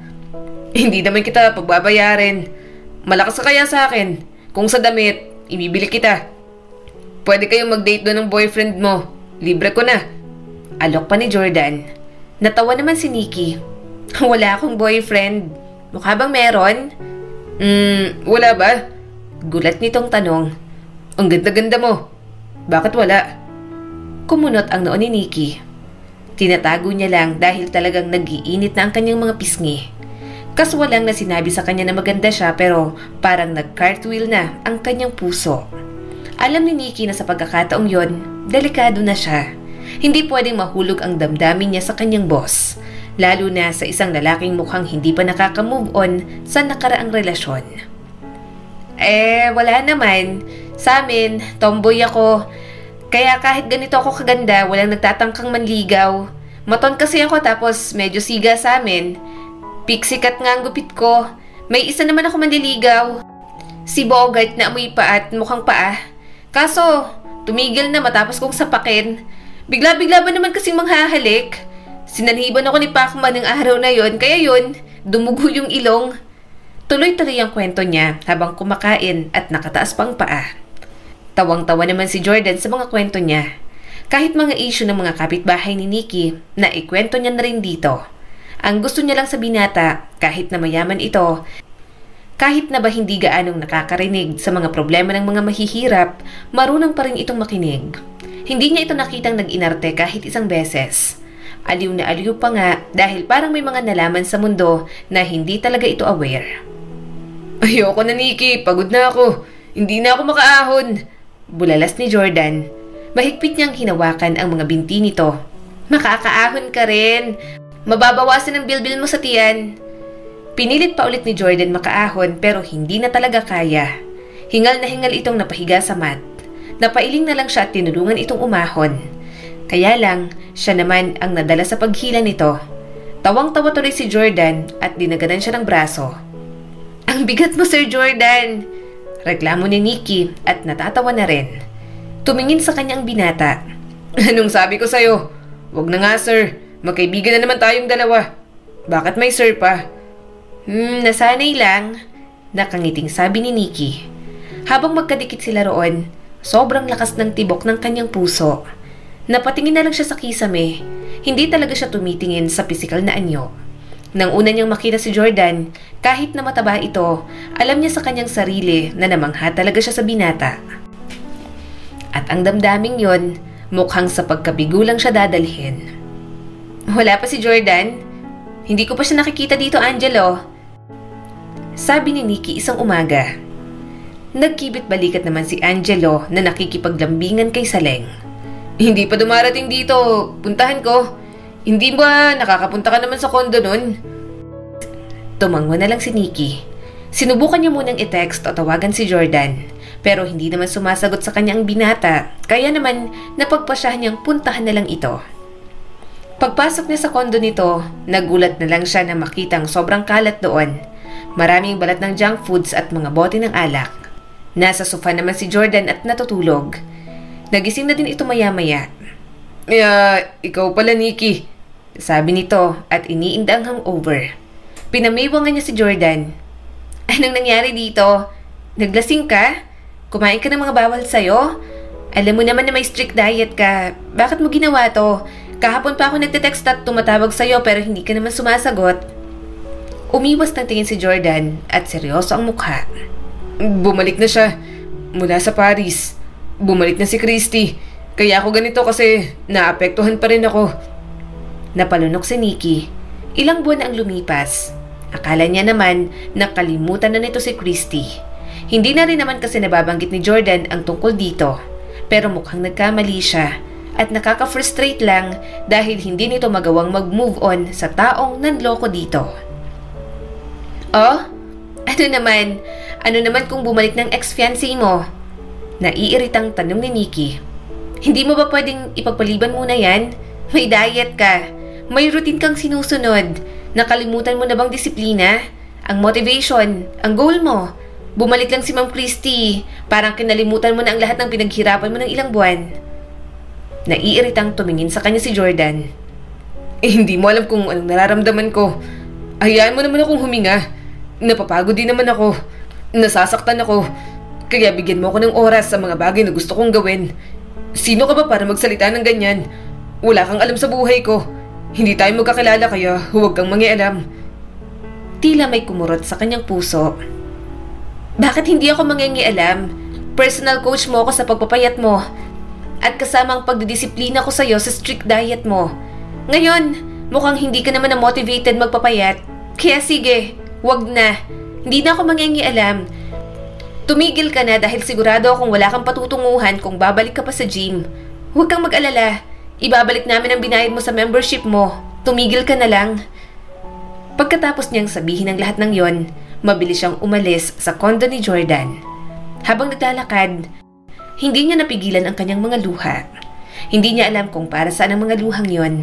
Hindi naman kita pagbabayarin. Malakas ka kaya sa akin. Kung sa damit, ibibili kita. Pwede kayong mag-date doon ng boyfriend mo. Libre ko na. Alok pa ni Jordan. Natawa naman si Nikki. Wala akong boyfriend. Mukha bang meron? Wala ba? Gulat nitong tanong. Ang ganda-ganda mo. Bakit wala? Kumunot ang noo ni Nikki. Tinatago niya lang dahil talagang nag-iinit na ang kanyang mga pisngi. Kaswalang na sinabi sa kanya na maganda siya pero parang nag-cartwheel na ang kanyang puso. Alam ni Nikki na sa pagkakataong yon, delikado na siya. Hindi pwedeng mahulog ang damdamin niya sa kanyang boss, lalo na sa isang lalaking mukhang hindi pa nakaka-move on sa nakaraang relasyon. Wala naman. Sa amin, tomboy ako. Kaya kahit ganito ako kaganda, walang nagtatangkang manligaw. Maton kasi ako tapos medyo siga sa amin. Piksikat nga ang gupit ko. May isa naman ako manliligaw. Si Bogart na amoy pa at mukhang paa. Kaso, tumigil na matapos kong sapakin. Bigla-bigla ba naman kasing manghahalik? Sinanhiban ako ni Pacman ng araw na yon, kaya yun, dumugo yung ilong. Tuloy-tuloy ang kwento niya habang kumakain at nakataas pang paa. Tawang-tawa naman si Jordan sa mga kwento niya. Kahit mga issue ng mga kapitbahay ni Nikki na ikwento niya na rin dito. Ang gusto niya lang sa binata, kahit na mayaman ito, kahit na ba hindi gaanong nakakarinig sa mga problema ng mga mahihirap, marunong pa rin itong makinig. Hindi niya ito nakitang nag-inarte kahit isang beses. Aliw na aliw pa nga dahil parang may mga nalaman sa mundo na hindi talaga ito aware. Ayoko na, Nikki. Pagod na ako. Hindi na ako makaahon. Bulalas ni Jordan. Mahigpit niyang hinawakan ang mga binti nito. Makakaahon ka rin. Mababawasan ang bilbil mo sa tiyan. Pinilit pa ulit ni Jordan makaahon pero hindi na talaga kaya. Hingal na hingal itong napahiga sa mat. Napailing na lang siya at tinulungan itong umahon. Kaya lang, siya naman ang nadala sa paghila nito. Tawang-tawa tuloy si Jordan at dinaganan siya ng braso. Ang bigat mo, Sir Jordan! Reklamo ni Nikki at natatawa na rin. Tumingin sa kanyang binata. Anong sabi ko sa'yo? Wag na nga, sir. Magkaibigan na naman tayong dalawa. Bakit may sir pa? Nasanay lang. Nakangiting sabi ni Nikki. Habang magkadikit sila roon, sobrang lakas ng tibok ng kanyang puso. Napatingin na lang siya sa kisame. Hindi talaga siya tumitingin sa pisikal na anyo. Nang una niyang makita si Jordan, kahit na mataba ito, alam niya sa kanyang sarili na namangha talaga siya sa binata. At ang damdaming yon, mukhang sa pagkabigo lang siya dadalhin. Wala pa si Jordan? Hindi ko pa siya nakikita dito, Angelo. Sabi ni Nikki isang umaga. Nagkibit balikat naman si Angelo na nakikipaglambingan kay Saleng. Hindi pa dumarating dito. Puntahan ko. Hindi ba nakakapunta ka naman sa kondo nun? Tumango na lang si Nikki. Sinubukan niya munang i-text o tawagan si Jordan. Pero hindi naman sumasagot sa kanya ang binata. Kaya naman napagpasyahan niyang puntahan na lang ito. Pagpasok niya sa kondo nito, nagulat na lang siya na makitang sobrang kalat doon. Maraming balat ng junk foods at mga bote ng alak. Nasa sofa naman si Jordan at natutulog. Nagising na din ito maya-maya. Ikaw pala, Nikki. Sabi nito at iniinda ang hangover. Pinamiwangan niya si Jordan. Anong nangyari dito? Naglasing ka? Kumain ka ng mga bawal sa'yo? Alam mo naman na may strict diet ka. Bakit mo ginawa to? Kahapon pa ako nagte-text at tumatawag sa'yo pero hindi ka naman sumasagot. Umiwas ng tingin si Jordan at seryoso ang mukha. Bumalik na siya mula sa Paris. Bumalik na si Christy. Kaya ako ganito kasi naapektuhan pa rin ako. Napalunok si Nikki. Ilang buwan na ang lumipas. Akala niya naman nakalimutan na nito si Christy. Hindi na rin naman kasi nababanggit ni Jordan ang tungkol dito. Pero mukhang nagkamali siya at nakaka-frustrate lang dahil hindi nito magawang mag-move on sa taong nanloko dito. Oh? Ano naman kung bumalik ng ex-fiancé mo? Naiiritang tanong ni Nikki. Hindi mo ba pwedeng ipagpaliban muna yan? May diet ka. May routine kang sinusunod. Nakalimutan mo na bang disiplina? Ang motivation, ang goal mo. Bumalik lang si Ma'am Christy. Parang kinalimutan mo na ang lahat ng pinaghirapan mo ng ilang buwan. Naiiritang tumingin sa kanya si Jordan. Hindi mo alam kung anong nararamdaman ko. Hayaan mo naman akong huminga. Napapagod din naman ako. Nasasaktan ako. Kaya bigyan mo ako ng oras sa mga bagay na gusto kong gawin. Sino ka ba para magsalita ng ganyan? Wala kang alam sa buhay ko. Hindi tayo magkakilala kaya huwag kang mangialam. Tila may kumurot sa kanyang puso. Bakit hindi ako mangingialam? Personal coach mo ako sa pagpapayat mo. At kasamang pagdidisiplina ko sa'yo sa strict diet mo. Ngayon, mukhang hindi ka naman na-motivated magpapayat. Kaya sige, wag na. Hindi na ako mangingialam. Tumigil ka na dahil sigurado akong wala kang patutunguhan kung babalik ka pa sa gym. Huwag kang mag-alala. Ibabalik namin ang binayad mo sa membership mo. Tumigil ka na lang. Pagkatapos niyang sabihin ang lahat ng yon, mabilis siyang umalis sa kondo ni Jordan. Habang naglalakad, hindi niya napigilan ang kanyang mga luha. Hindi niya alam kung para saan ang mga luhang yon.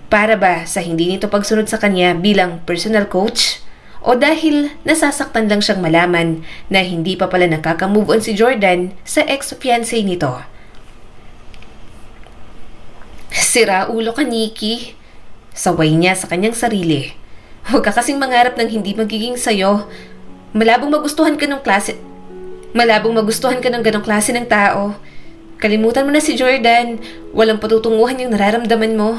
Para ba sa hindi nito pagsunod sa kanya bilang personal coach? O dahil nasasaktan lang siyang malaman na hindi pa pala nakaka-move on si Jordan sa ex-fiancé nito. Sira ulo ka, Nikki. Saway niya sa kanyang sarili. Huwag ka kasing mangarap ng hindi magiging sayo. Malabong magustuhan ka ng ganong klase ng tao. Kalimutan mo na si Jordan. Walang patutunguhan yung nararamdaman mo.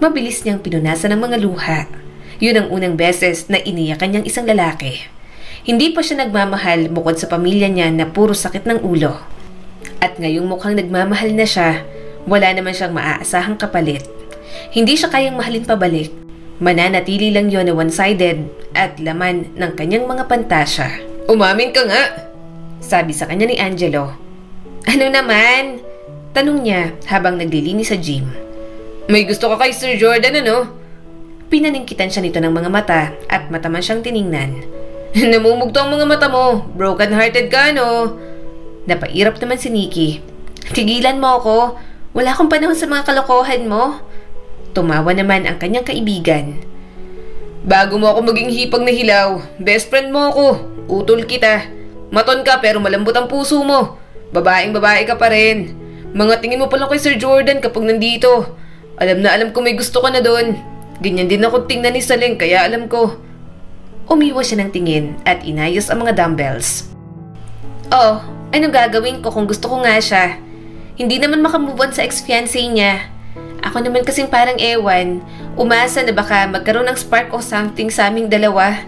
Mabilis niyang pinunasan ng mga luha. Yun ang unang beses na iniyakan niyang isang lalaki. Hindi pa siya nagmamahal bukod sa pamilya niya na puro sakit ng ulo. At ngayong mukhang nagmamahal na siya, wala naman siyang maaasahang kapalit. Hindi siya kayang mahalin pabalik. Mananatili lang yon na one-sided at laman ng kanyang mga pantasya. Umamin ka nga, sabi sa kanya ni Angelo. Ano naman? Tanong niya habang naglilinis sa gym. May gusto ka kay Sir Jordan, ano? Pinaningkitan siya nito ng mga mata at mataman siyang tiningnan. Namumugto ang mga mata mo. Broken-hearted ka, no? Napairap naman si Nikki. Tigilan mo ako. Wala akong panahon sa mga kalokohan mo. Tumawa naman ang kanyang kaibigan. Bago mo ako maging hipag na hilaw, best friend mo ako. Utol kita. Maton ka pero malambot ang puso mo. Babaeng babae ka pa rin. Mga tingin mo pa lang kay Sir Jordan kapag nandito. Alam na alam ko may gusto ka na doon. Ganyan din ako tingnan ni Saleng kaya alam ko. Umiwas siya ng tingin at inayos ang mga dumbbells. Oh, anong gagawin ko kung gusto ko nga siya? Hindi naman makamove on sa ex-fiancé niya. Ako naman kasing parang ewan. Umasa na baka magkaroon ng spark o something sa aming dalawa.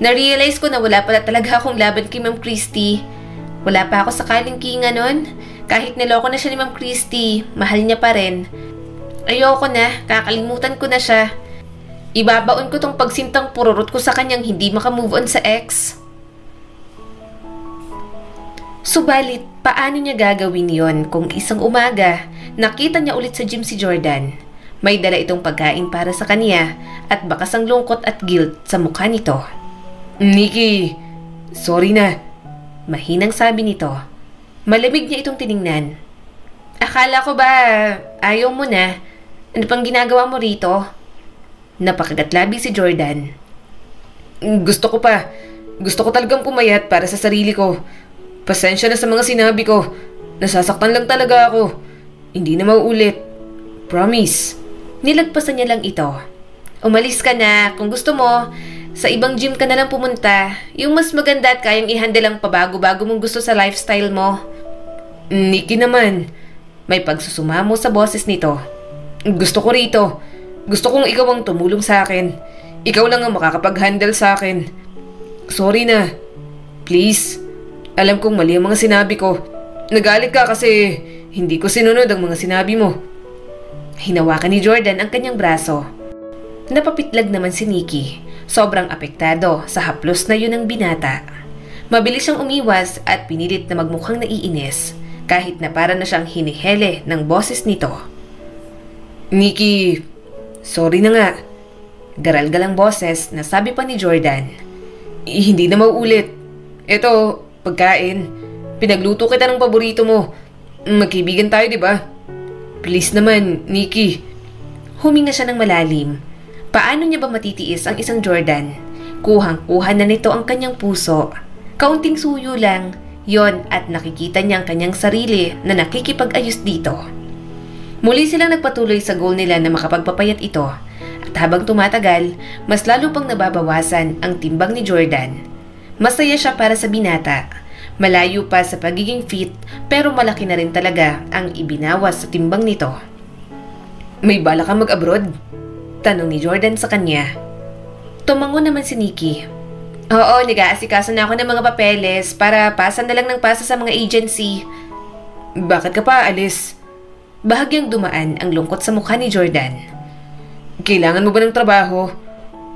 Na-realize ko na wala pala talaga akong laban kay Ma'am Christy. Wala pa ako sa kalingkingan nun. Kahit niloko na siya ni Ma'am Christy, mahal niya pa rin. Ayoko na, kakalimutan ko na siya. Ibabaon ko tong pagsintang pururot ko sa kanyang hindi makamove on sa ex. Subalit, paano niya gagawin yon kung isang umaga, nakita niya ulit sa gym si Jordan. May dala itong pagkain para sa kanya at bakas ang lungkot at guilt sa mukha nito. Nikki, sorry na. Mahinang sabi nito. Malamig niya itong tiningnan. Akala ko ba ayaw mo na? Ano pang ginagawa mo rito? Napakagatlabi si Jordan. Gusto ko pa. Gusto ko talagang pumayat para sa sarili ko. Pasensya na sa mga sinabi ko. Nasasaktan lang talaga ako. Hindi na mauulit. Promise. Nilagpasan niya lang ito. Umalis ka na. Kung gusto mo, sa ibang gym ka na lang pumunta. Yung mas maganda at kayang i-handle ang pabago-bago mong gusto sa lifestyle mo. Nikki naman. May pagsusumamo sa boses nito. Gusto ko rito. Gusto kong ikaw ang tumulong sa akin. Ikaw lang ang makakapag-handle sa akin. Sorry na. Please. Alam kong mali ang mga sinabi ko. Nagalit ka kasi hindi ko sinunod ang mga sinabi mo. Hinawakan ni Jordan ang kanyang braso. Napapitlag naman si Nikki. Sobrang apektado sa haplos na yun ng binata. Mabilis siyang umiwas at pinilit na magmukhang naiinis kahit na para na siyang hinihele ng boses nito. Nikki, sorry na nga. Garal-galang boses na sabi pa ni Jordan. Hindi na mauulit. Eto, pagkain. Pinagluto kita ng paborito mo. Magkaibigan tayo, di ba? Please naman, Nikki. Huminga siya ng malalim. Paano niya ba matitiis ang isang Jordan? Kuhang-kuha na nito ang kanyang puso. Kaunting suyo lang, yon at nakikita niya ang kanyang sarili na nakikipag-ayos dito. Muli silang nagpatuloy sa goal nila na makapagpapayat ito. At habang tumatagal, mas lalo pang nababawasan ang timbang ni Jordan. Masaya siya para sa binata. Malayo pa sa pagiging fit pero malaki na rin talaga ang ibinawas sa timbang nito. May bala kang mag-abroad? Tanong ni Jordan sa kanya. Tumango naman si Nikki. Oo, nag-aasikaso na ako ng mga papeles para pasa na lang ng pasa sa mga agency. Bakit ka pa alis? Bahagyang dumaan ang lungkot sa mukha ni Jordan. Kailangan mo ba ng trabaho?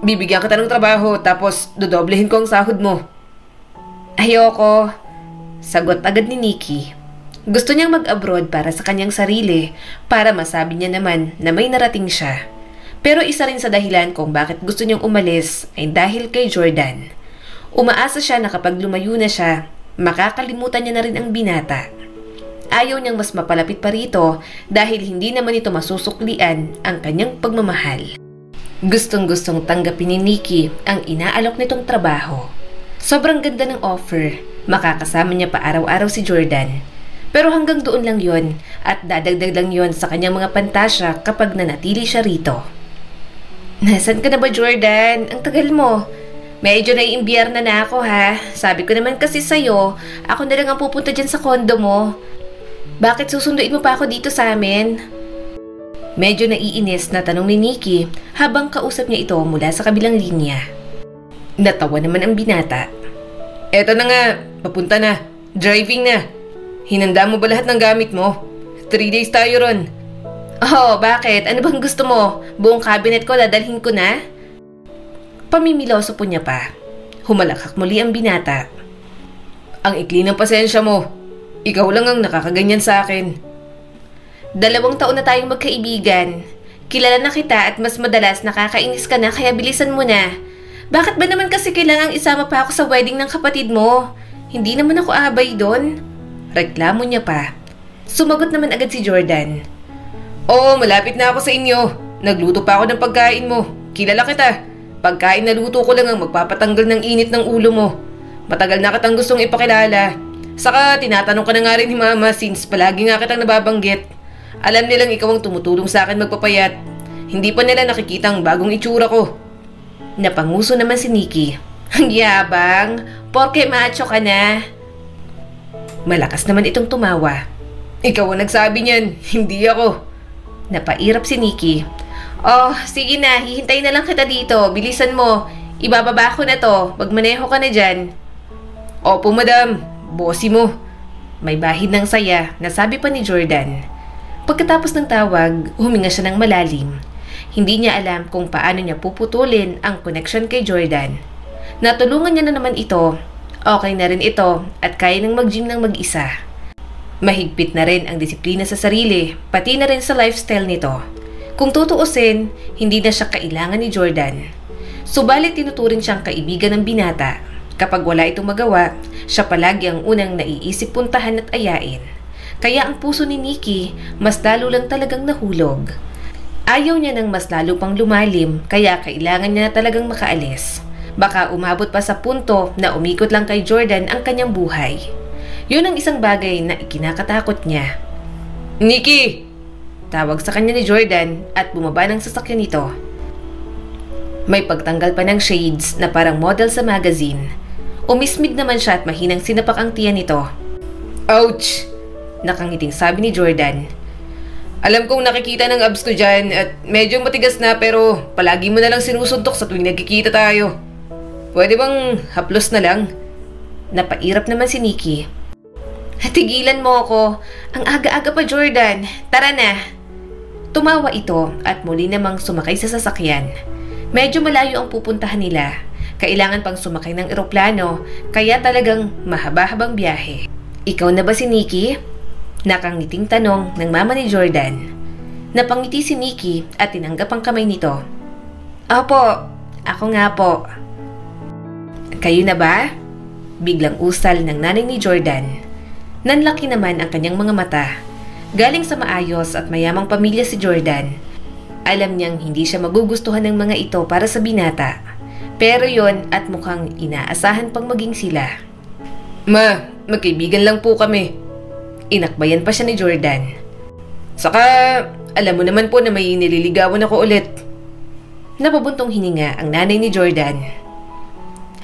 Bibigyan kita ng trabaho tapos dodoblehin ko ang sahod mo. Ayoko. Sagot agad ni Nikki. Gusto niyang mag-abroad para sa kanyang sarili para masabi niya naman na may narating siya. Pero isa rin sa dahilan kung bakit gusto niyang umalis ay dahil kay Jordan. Umaasa siya na kapag lumayo na siya, makakalimutan niya na rin ang binata. Ayaw niyang mas mapalapit pa rito dahil hindi naman ito masusuklian ang kanyang pagmamahal. Gustong-gustong tanggapin ni Nikki ang inaalok nitong trabaho. Sobrang ganda ng offer, makakasama niya pa araw-araw si Jordan. Pero hanggang doon lang yon at dadagdag lang yon sa kanyang mga pantasya kapag nanatili siya rito. Nasaan ka na ba, Jordan? Ang tagal mo. Medyo naiimbiyar na ako ha. Sabi ko naman kasi sa'yo, ako na lang ang pupunta dyan sa kondo mo. Bakit susunduin mo pa ako dito sa amin? Medyo naiinis na tanong ni Nikki habang kausap niya ito mula sa kabilang linya. Natawa naman ang binata. Eto na nga, papunta na. Driving na. Hinanda mo ba lahat ng gamit mo? 3 days tayo ron. Oh, bakit? Ano bang gusto mo? Buong cabinet ko dadalhin ko na? Pamimiloso po niya pa. Humalakhak muli ang binata. Ang ikli ng pasensya mo. Ikaw lang ang nakakaganyan sa akin. 2 taon na tayong magkaibigan. Kilala na kita at mas madalas nakakainis ka na kaya bilisan mo na. Bakit ba naman kasi kailangang isama pa ako sa wedding ng kapatid mo? Hindi naman ako abay doon. Reklamo niya pa. Sumagot naman agad si Jordan. Oo, malapit na ako sa inyo. Nagluto pa ako ng pagkain mo. Kilala kita. Pagkain na luto ko lang ang magpapatanggal ng init ng ulo mo. Matagal na kitang gustong ipakilala. Saka tinatanong ka na nga rin ni Mama since palagi nga kitang nababanggit. Alam nilang ikaw ang tumutulong sa akin magpapayat. Hindi pa nila nakikita ang bagong itsura ko. Napanguso naman si Nikki. Ang yabang, porke macho ka na. Malakas naman itong tumawa. Ikaw ang nagsabi niyan, hindi ako. Napairap si Nikki. Oh, sige na, hihintay na lang kita dito. Bilisan mo. Ibababa ko na to. Magmaneho ka na dyan. Opo, madam. Bossy mo. May bahid ng saya, nasabi pa ni Jordan. Pagkatapos ng tawag, huminga siya ng malalim. Hindi niya alam kung paano niya puputulin ang connection kay Jordan. Natulungan niya na naman ito. Okay na rin ito at kaya nang mag-gym ng mag-isa. Mahigpit na rin ang disiplina sa sarili, pati na rin sa lifestyle nito. Kung tutuusin, hindi na siya kailangan ni Jordan. Subalit tinuturing siyang kaibigan ng binata. Kapag wala itong magawa, siya palagi ang unang naiisip puntahan at ayain. Kaya ang puso ni Nikki mas lalo lang talagang nahulog. Ayaw niya ng mas lalo pang lumalim, kaya kailangan niya na talagang makaalis. Baka umabot pa sa punto na umikot lang kay Jordan ang kanyang buhay. Yun ang isang bagay na ikinakatakot niya. Nikki! Tawag sa kanya ni Jordan at bumaba ng sasakyan nito. May pagtanggal pa ng shades na parang model sa magazine. Umismid naman siya at mahinang sinapak ang tiyan nito. Ouch! Nakangiting sabi ni Jordan. Alam kong nakikita ng abs ko dyan at medyo matigas na pero palagi mo na lang sinusuntok sa tuwing nagkikita tayo. Pwede bang haplos na lang? Napairap naman si Nikki. Tigilan mo ako. Ang aga-aga pa, Jordan. Tara na. Tumawa ito at muli namang sumakay sa sasakyan. Medyo malayo ang pupuntahan nila. Kailangan pang sumakay ng eroplano kaya talagang mahaba-habang biyahe. Ikaw na ba si Nikki? Nakangiting tanong ng mama ni Jordan. Napangiti si Nikki at tinanggap ang kamay nito. Opo, ako nga po. Kayo na ba? Biglang usal ng nanay ni Jordan. Nanlaki naman ang kanyang mga mata. Galing sa maayos at mayamang pamilya si Jordan. Alam niyang hindi siya magugustuhan ng mga ito para sa binata. Pero yon at mukhang inaasahan pang maging sila. Ma, magkaibigan lang po kami. Inakbayan pa siya ni Jordan. Saka, alam mo naman po na may nililigawan ako ulit. Napabuntong hininga ang nanay ni Jordan.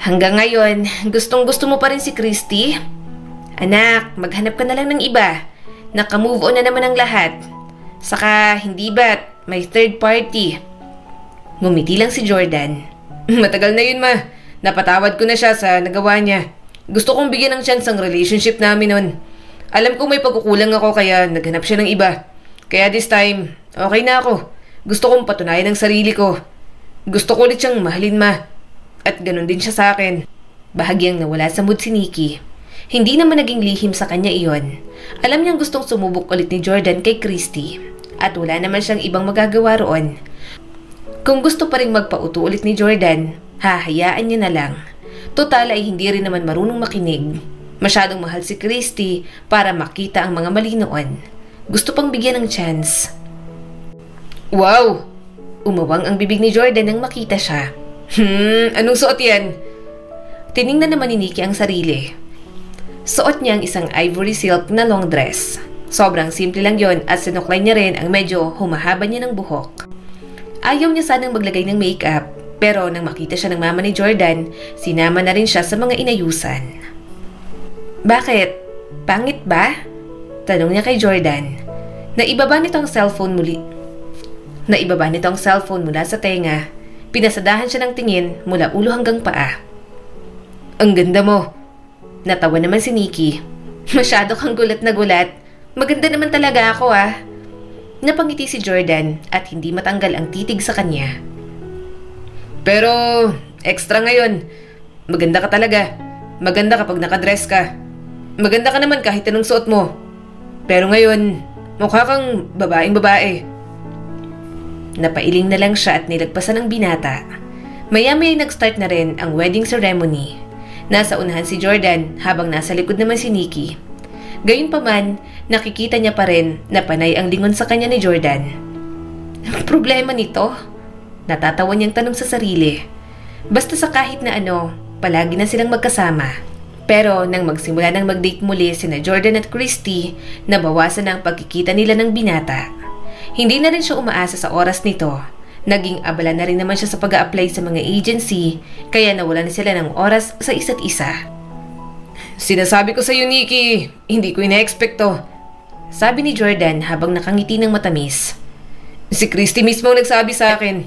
Hanggang ngayon, gustong-gusto mo pa rin si Christy? Anak, maghanap ka na lang ng iba. Naka-move on na naman ang lahat. Saka, hindi ba't may third party? Ngumiti lang si Jordan. Matagal na yun, ma. Napatawad ko na siya sa nagawa niya. Gusto kong bigyan ng chance ang relationship namin nun. Alam ko may pagkukulang ako kaya naghanap siya ng iba. Kaya this time, okay na ako. Gusto kong patunayan ang sarili ko. Gusto ko ulit siyang mahalin, ma. At ganun din siya sa akin. Bahagyang nawala sa mood si Nikki. Hindi naman naging lihim sa kanya iyon. Alam niyang gustong sumubok ulit ni Jordan kay Christy. At wala naman siyang ibang magagawa roon. Kung gusto pa rin magpauto ulit ni Jordan, hahayaan niya na lang. Total ay hindi rin naman marunong makinig. Masyadong mahal si Christy para makita ang mga mali noon. Gusto pang bigyan ng chance. Wow! Umawang ang bibig ni Jordan nang makita siya. Anong suot yan? Tiningnan naman ni Nikki ang sarili. Suot niya ang isang ivory silk na long dress. Sobrang simple lang yon at sinuklay niya rin ang medyo humahaba niya ng buhok. Ayaw niya sanang maglagay ng makeup, pero nang makita siya ng mama ni Jordan, sinama na rin siya sa mga inayusan. Bakit? Pangit ba? Tanong niya kay Jordan. Naibaba nito ang cellphone mula sa tenga. Pinasadahan siya ng tingin mula ulo hanggang paa. Ang ganda mo. Natawa naman si Nikki. Masyado kang gulat na gulat. Maganda naman talaga ako ah. Napangiti si Jordan at hindi matanggal ang titig sa kanya. Pero extra ngayon. Maganda ka talaga. Maganda kapag nakadress ka. Maganda ka naman kahit anong suot mo. Pero ngayon, mukha kang babaeng babae. Napailing na lang siya at nilagpasan ang binata. Maya-maya nag-start na rin ang wedding ceremony. Nasa unahan si Jordan habang nasa likod naman si Nikki. Gayunpaman, nakikita niya pa rin na panay ang lingon sa kanya ni Jordan. Anong problema nito? Natatawa niyang tanong sa sarili. Basta sa kahit na ano, palagi na silang magkasama. Pero nang magsimula ng mag-date muli sina Jordan at Christy, nabawasan na ang pagkikita nila ng binata. Hindi na rin siya umaasa sa oras nito. Naging abala na rin naman siya sa pag-a-apply sa mga agency, kaya nawala na sila ng oras sa isa't isa. Sinasabi ko sa iyo, Nikki, hindi ko ina-expect to. Sabi ni Jordan habang nakangiti ng matamis. Si Christy mismo ang nagsabi sa akin.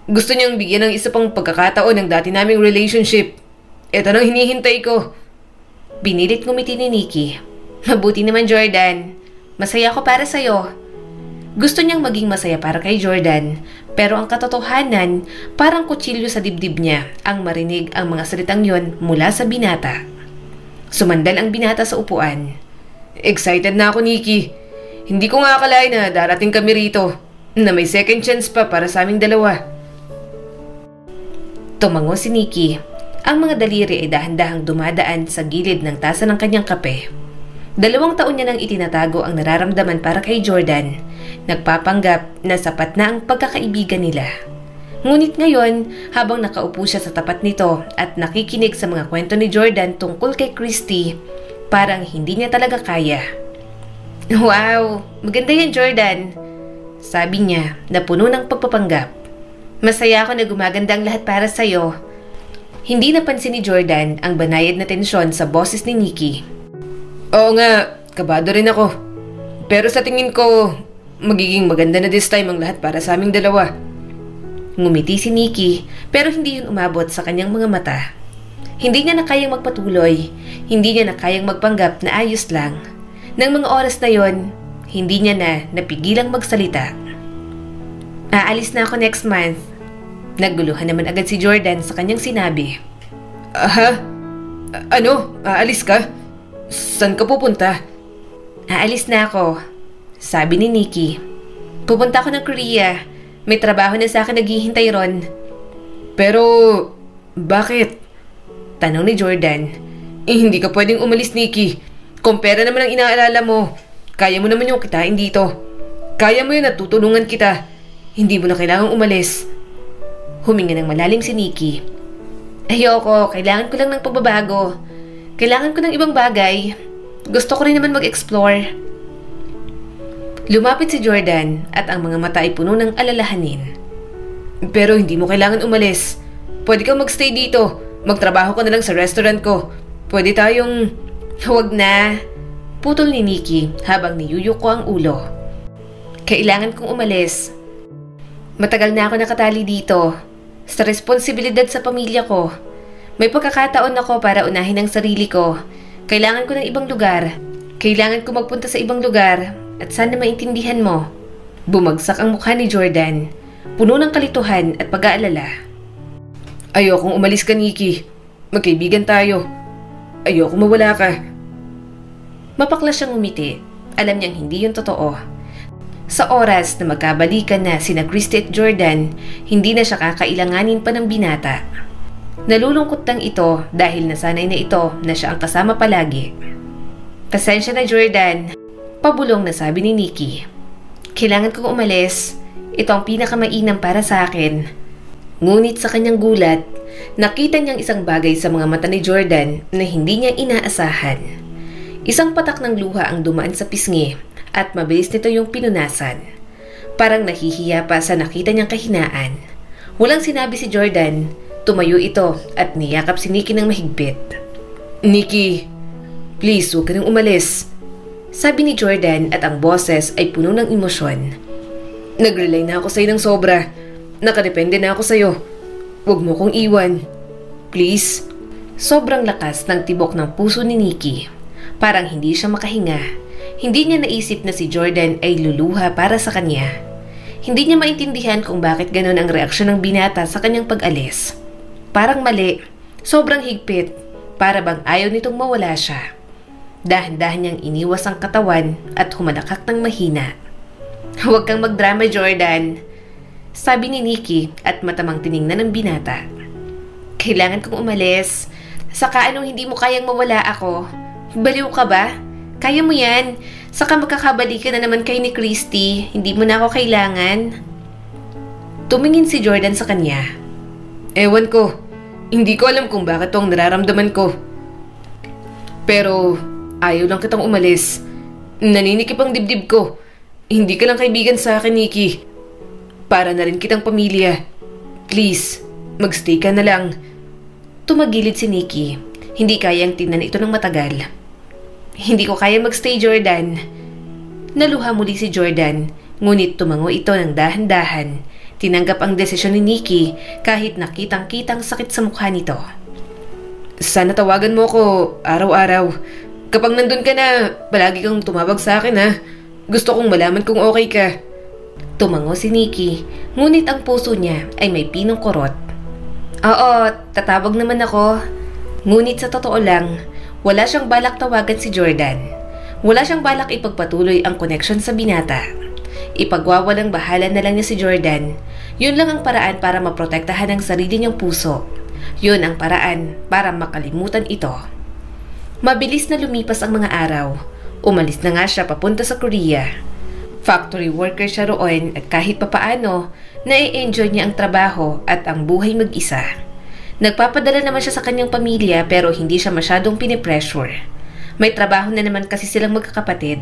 Gusto niyang bigyan ng isa pang pagkakataon ng dati naming relationship. Ito nang hinihintay ko. Binilit ngumiti ni Nikki. Mabuti naman, Jordan. Masaya ako para sa'yo. Gusto niyang maging masaya para kay Jordan, pero ang katotohanan, parang kutsilyo sa dibdib niya ang marinig ang mga salitang yon mula sa binata. Sumandal ang binata sa upuan. Excited na ako, Nikki. Hindi ko nga akalain na darating kami rito, na may second chance pa para sa aming dalawa. Tumango si Nikki. Ang mga daliri ay dahan-dahang dumadaan sa gilid ng tasa ng kanyang kape. 2 taon niya nang itinatago ang nararamdaman para kay Jordan. Nagpapanggap na sapat na ang pagkakaibigan nila. Ngunit ngayon, habang nakaupo siya sa tapat nito at nakikinig sa mga kwento ni Jordan tungkol kay Christy, parang hindi niya talaga kaya. Wow, maganda yan, Jordan. Sabi niya na puno ng pagpapanggap. Masaya ako na gumaganda ang lahat para sa'yo. Hindi napansin ni Jordan ang banayad na tensyon sa boses ni Nikki. Oo nga, kabado rin ako. Pero sa tingin ko, magiging maganda na this time ang lahat para sa aming dalawa. Ngumiti si Nikki pero hindi yun umabot sa kanyang mga mata. Hindi niya na kayang magpatuloy, hindi niya na kayang magpanggap na ayos lang. Nang mga oras na yon, hindi niya na napigilang magsalita. Aalis na ako next month. Nagguluhan naman agad si Jordan sa kanyang sinabi. Aha? Ano? Aalis ka? Saan ka pupunta? Aalis na ako, sabi ni Nikki. Pupunta ako ng Korea. May trabaho na sa akin naghihintay ron. Pero, bakit? Tanong ni Jordan. Hindi ka pwedeng umalis, Nikki. Kung pera naman ang inaalala mo, kaya mo naman yung kitain dito. Kaya mo yun at tutulungan kita. Hindi mo na kailangang umalis. Huminga ng malalim si Nikki. Ayoko, kailangan ko lang ng pagbabago. Kailangan ko ng ibang bagay. Gusto ko rin naman mag-explore. Lumapit si Jordan at ang mga mata ay puno ng alalahanin. Pero hindi mo kailangan umalis. Pwede kang magstay dito. Magtrabaho ka na lang sa restaurant ko. Pwede tayong... Huwag na. Putol ni Nikki habang niyuyok ko ang ulo. Kailangan kong umalis. Matagal na ako nakatali dito. Sa responsibilidad sa pamilya ko. May pagkakataon ako para unahin ang sarili ko. Kailangan ko ng ibang lugar. Kailangan ko magpunta sa ibang lugar. At sana maintindihan mo. Bumagsak ang mukha ni Jordan. Puno ng kalituhan at pag-aalala. Ayokong umalis ka, Nikki. Magkaibigan tayo. Ayokong mawala ka. Mapaklas siyang umiti. Alam niyang hindi yun totoo. Sa oras na magkabalikan na sina Christy at Jordan, hindi na siya kakailanganin pa ng binata. Nalulungkot lang ito dahil nasanay na ito na siya ang kasama palagi. Pasensya na, Jordan. Pabulong na sabi ni Nikki. Kailangan kong umalis. Ito ang pinakamainam para sa akin. Ngunit sa kanyang gulat, nakita niyang isang bagay sa mga mata ni Jordan na hindi niya inaasahan. Isang patak ng luha ang dumaan sa pisngi at mabilis nito yung pinunasan. Parang nahihiya pa sa nakita niyang kahinaan. Walang sinabi si Jordan, tumayo ito at niyakap si Nikki ng mahigpit. Nikki, please huwag ka nang umalis. Sabi ni Jordan at ang boses ay puno ng emosyon. Nag-rely na ako sa'yo ng sobra. Nakadepende na ako sa'yo. Huwag mo kong iwan. Please. Sobrang lakas ng tibok ng puso ni Nikki. Parang hindi siya makahinga. Hindi niya naisip na si Jordan ay luluha para sa kanya. Hindi niya maintindihan kung bakit ganon ang reaksyon ng binata sa kanyang pag-alis. Parang mali. Sobrang higpit. Para bang ayaw nitong mawala siya. Dahan-dahan niyang iniwas ang katawan at humalakak ng mahina. Huwag kang magdrama, Jordan. Sabi ni Nikki at matamang tiningnan ng binata. Kailangan kong umalis. Saka anong hindi mo kayang mawala ako? Baliw ka ba? Kaya mo yan. Saka magkakabalikan na naman kay ni Christy. Hindi mo na ako kailangan. Tumingin si Jordan sa kanya. Ewan ko. Hindi ko alam kung bakit ito ang nararamdaman ko. Pero ayaw lang kitang umalis. Naninikip ang dibdib ko. Hindi ka lang kaibigan sa akin, Nikki. Para na rin kitang pamilya. Please, magstay ka na lang. Tumagilid si Nikki. Hindi kayang tingnan ito ng matagal. Hindi ko kaya magstay, Jordan. Naluha muli si Jordan, ngunit tumango ito ng dahan-dahan. Tinanggap ang desisyon ni Nikki kahit nakitang-kitang sakit sa mukha nito. Sana tawagan mo ko araw-araw. Kapag nandun ka na, palagi kang tumawag sa akin ha. Gusto kong malaman kung okay ka. Tumango si Nikki, ngunit ang puso niya ay may pinong kurot. Oo, tatawag naman ako. Ngunit sa totoo lang, wala siyang balak tawagan si Jordan. Wala siyang balak ipagpatuloy ang connection sa binata. Ipagwawalang bahala na lang niya si Jordan. Yun lang ang paraan para maprotektahan ang sarili niyang puso. Yun ang paraan para makalimutan ito. Mabilis na lumipas ang mga araw. Umalis na nga siya papunta sa Korea. Factory worker siya roon at kahit papaano, nai-enjoy niya ang trabaho at ang buhay mag-isa. Nagpapadala naman siya sa kanyang pamilya pero hindi siya masyadong pinipressure. May trabaho na naman kasi silang magkakapatid.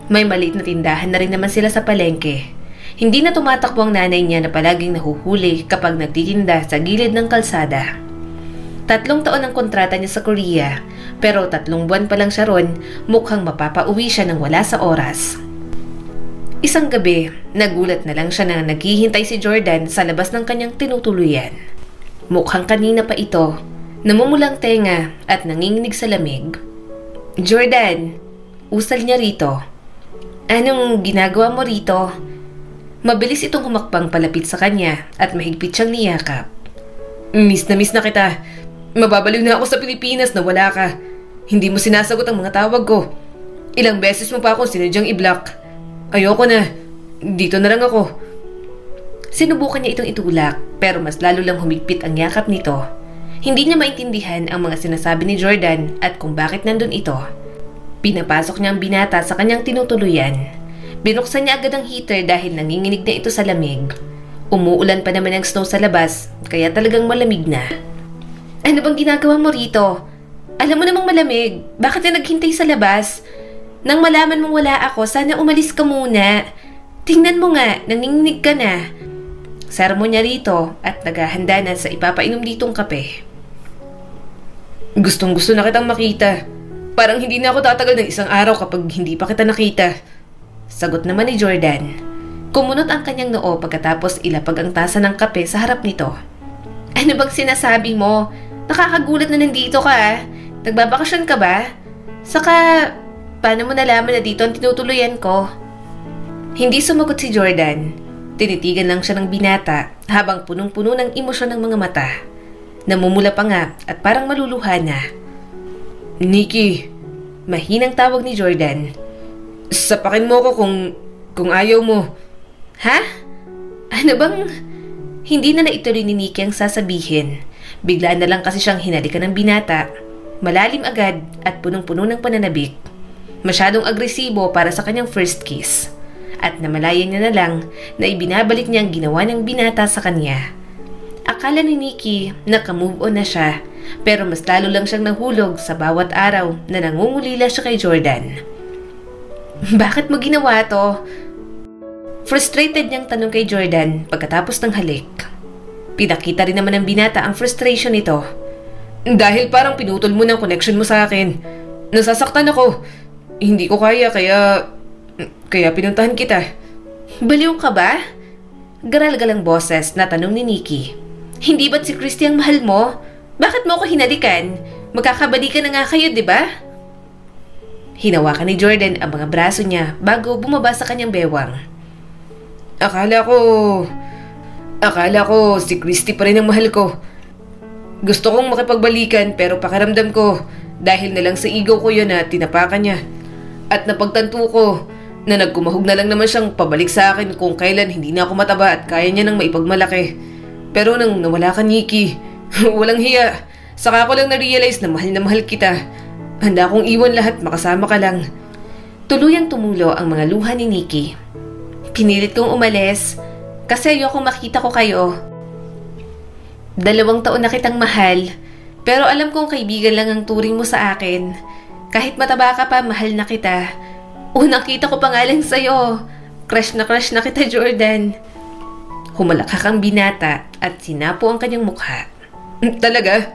May maliit na tindahan na rin naman sila sa palengke. Hindi na tumatakbo ang nanay niya na palaging nahuhuli kapag nagtitinda sa gilid ng kalsada. 3 taon ang kontrata niya sa Korea, pero 3 buwan pa lang siya ron, mukhang mapapauwi siya nang wala sa oras. Isang gabi, nagulat na lang siya na naghihintay si Jordan sa labas ng kanyang tinutuluyan. Mukhang kanina pa ito, namumulang tenga at nanginginig sa lamig. "Jordan," usal niya rito. "Anong ginagawa mo rito?" Mabilis itong humakbang palapit sa kanya at mahigpit siyang niyakap. Miss na kita. Mababaliw na ako sa Pilipinas na wala ka. Hindi mo sinasagot ang mga tawag ko. Ilang beses mo pa akong sinadyang i-block. Ayoko na. Dito na lang ako." Sinubukan niya itong itulak pero mas lalo lang humigpit ang yakap nito. Hindi niya maintindihan ang mga sinasabi ni Jordan at kung bakit nandun ito. Pinapasok niya ang binata sa kanyang tinutuluyan. Binuksan niya agad ang heater dahil nanginginig na ito sa lamig. Umuulan pa naman ang snow sa labas, kaya talagang malamig na. "Ano bang ginagawa mo rito? Alam mo namang malamig, bakit na naghintay sa labas? Nang malaman mong wala ako, sana umalis ka muna. Tingnan mo nga, nanginginig ka na." Sermon niya rito at naghahanda na sa ipapainom ditong kape. "Gustong gusto na kitang makita. Parang hindi na ako tatagal ng 1 araw kapag hindi pa kita nakita." Sagot naman ni Jordan. Kumunot ang kanyang noo pagkatapos ilapag ang tasa ng kape sa harap nito. "Ano bang sinasabi mo? Nakakagulat na nandito ka. Nagbabakasyon ka ba? Saka, paano mo nalaman na dito ang tinutuluyan ko?" Hindi sumagot si Jordan. Tinitigan lang siya ng binata habang punong-puno ng emosyon ng mga mata. Namumula pa nga at parang maluluha na. "Nikki," mahinang tawag ni Jordan. "Sapakin mo ko kung ayaw mo." "Ha? Ano bang..." Hindi na naituloy ni Nikki ang sasabihin. Bigla na lang kasi siyang hinalikan ng binata. Malalim agad at punong-puno ng pananabik. Masyadong agresibo para sa kanyang first kiss. At namalayan niya na lang na ibinabalik niya ang ginawa ng binata sa kanya. Akala ni Nikki na ka-move on na siya, pero mas lalo lang siyang nahulog sa bawat araw na nangungulila siya kay Jordan. "Bakit mo ginawa to?" Frustrated niyang tanong kay Jordan pagkatapos ng halik. Pinakita rin naman ng binata ang frustration nito. "Dahil parang pinutol mo ng connection mo sa akin. Nasasaktan ako. Hindi ko kaya kaya pinuntahan kita." "Baliw ka ba?" Garal-galang boses na tanong ni Nikki. "Hindi ba't si Christy ang mahal mo? Bakit mo ako hinalikan? Magkakabalikan na nga kayo, di ba?" Hinawakan ni Jordan ang mga braso niya bago bumaba sa kanyang bewang. Akala ko si Christy pa rin ang mahal ko. Gusto kong makipagbalikan pero pakiramdam ko dahil na lang sa ego ko yun na tinapakan niya. At napagtanto ko na nagkumahog na lang naman siyang pabalik sa akin kung kailan hindi na ako mataba at kaya niya nang maipagmalaki. Pero nang nawala ka, Nikki, walang hiya. Saka ko lang na-realize na mahal kita. Handa akong iwan lahat, makasama ka lang. Tuluyang tumulo ang mga luha ni Nikki. Pinilit kong umalis kasi ayoko makita ko kayo. 2 taon na kitang mahal, pero alam kong kaibigan lang ang turing mo sa akin. Kahit mataba ka pa, mahal na kita. Unang kita ko pa nga lang sa'yo. Crush na kita, Jordan. Humalakak ang binata at sinapo ang kanyang mukha. Talaga?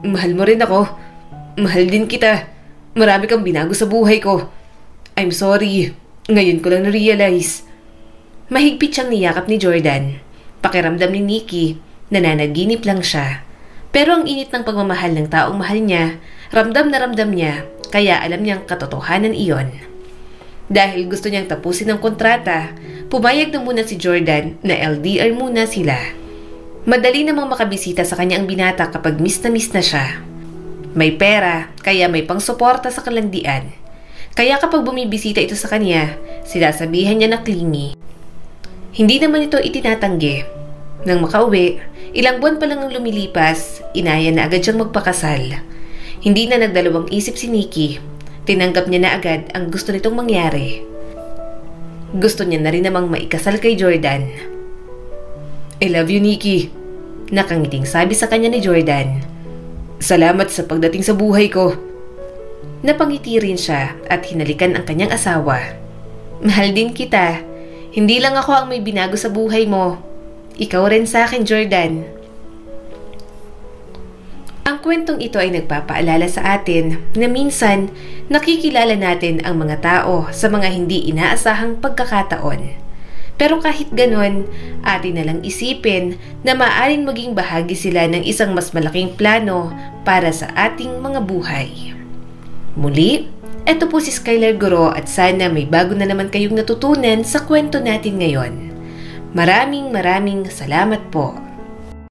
Mahal mo rin ako. Mahal din kita. Marami kang binago sa buhay ko. I'm sorry. Ngayon ko lang na-realize. Mahigpit siyang niyakap ni Jordan. Pakiramdam ni Nikki, nananaginip lang siya. Pero ang init ng pagmamahal ng taong mahal niya, ramdam na ramdam niya, kaya alam niyang katotohanan iyon. Dahil gusto niyang tapusin ang kontrata, pumayag na muna si Jordan na LDR muna sila. Madali namang makabisita sa kanya ang binata kapag miss na siya. May pera, kaya may pangsuporta sa kalandian. Kaya kapag bumibisita ito sa kanya, sinasabihan niya na clingy. Hindi naman ito itinatanggi. Nang makauwi, ilang buwan pa lang ang lumilipas, inaya na agad siyang magpakasal. Hindi na nagdalawang isip si Nikki. Tinanggap niya na agad ang gusto nitong mangyari. Gusto niya na rin namang maikasal kay Jordan. I love you, Nikki. Nakangiting sabi sa kanya ni Jordan. Salamat sa pagdating sa buhay ko. Napangiti rin siya at hinalikan ang kanyang asawa. Mahal din kita. Hindi lang ako ang may binago sa buhay mo. Ikaw rin sa akin, Jordan. Ang kwentong ito ay nagpapaalala sa atin na minsan nakikilala natin ang mga tao sa mga hindi inaasahang pagkakataon. Pero kahit ganon, atin na lang isipin na maaaring maging bahagi sila ng isang mas malaking plano para sa ating mga buhay. Muli, eto po si Skylar Guro at sana may bago na naman kayong natutunan sa kwento natin ngayon. Maraming salamat po.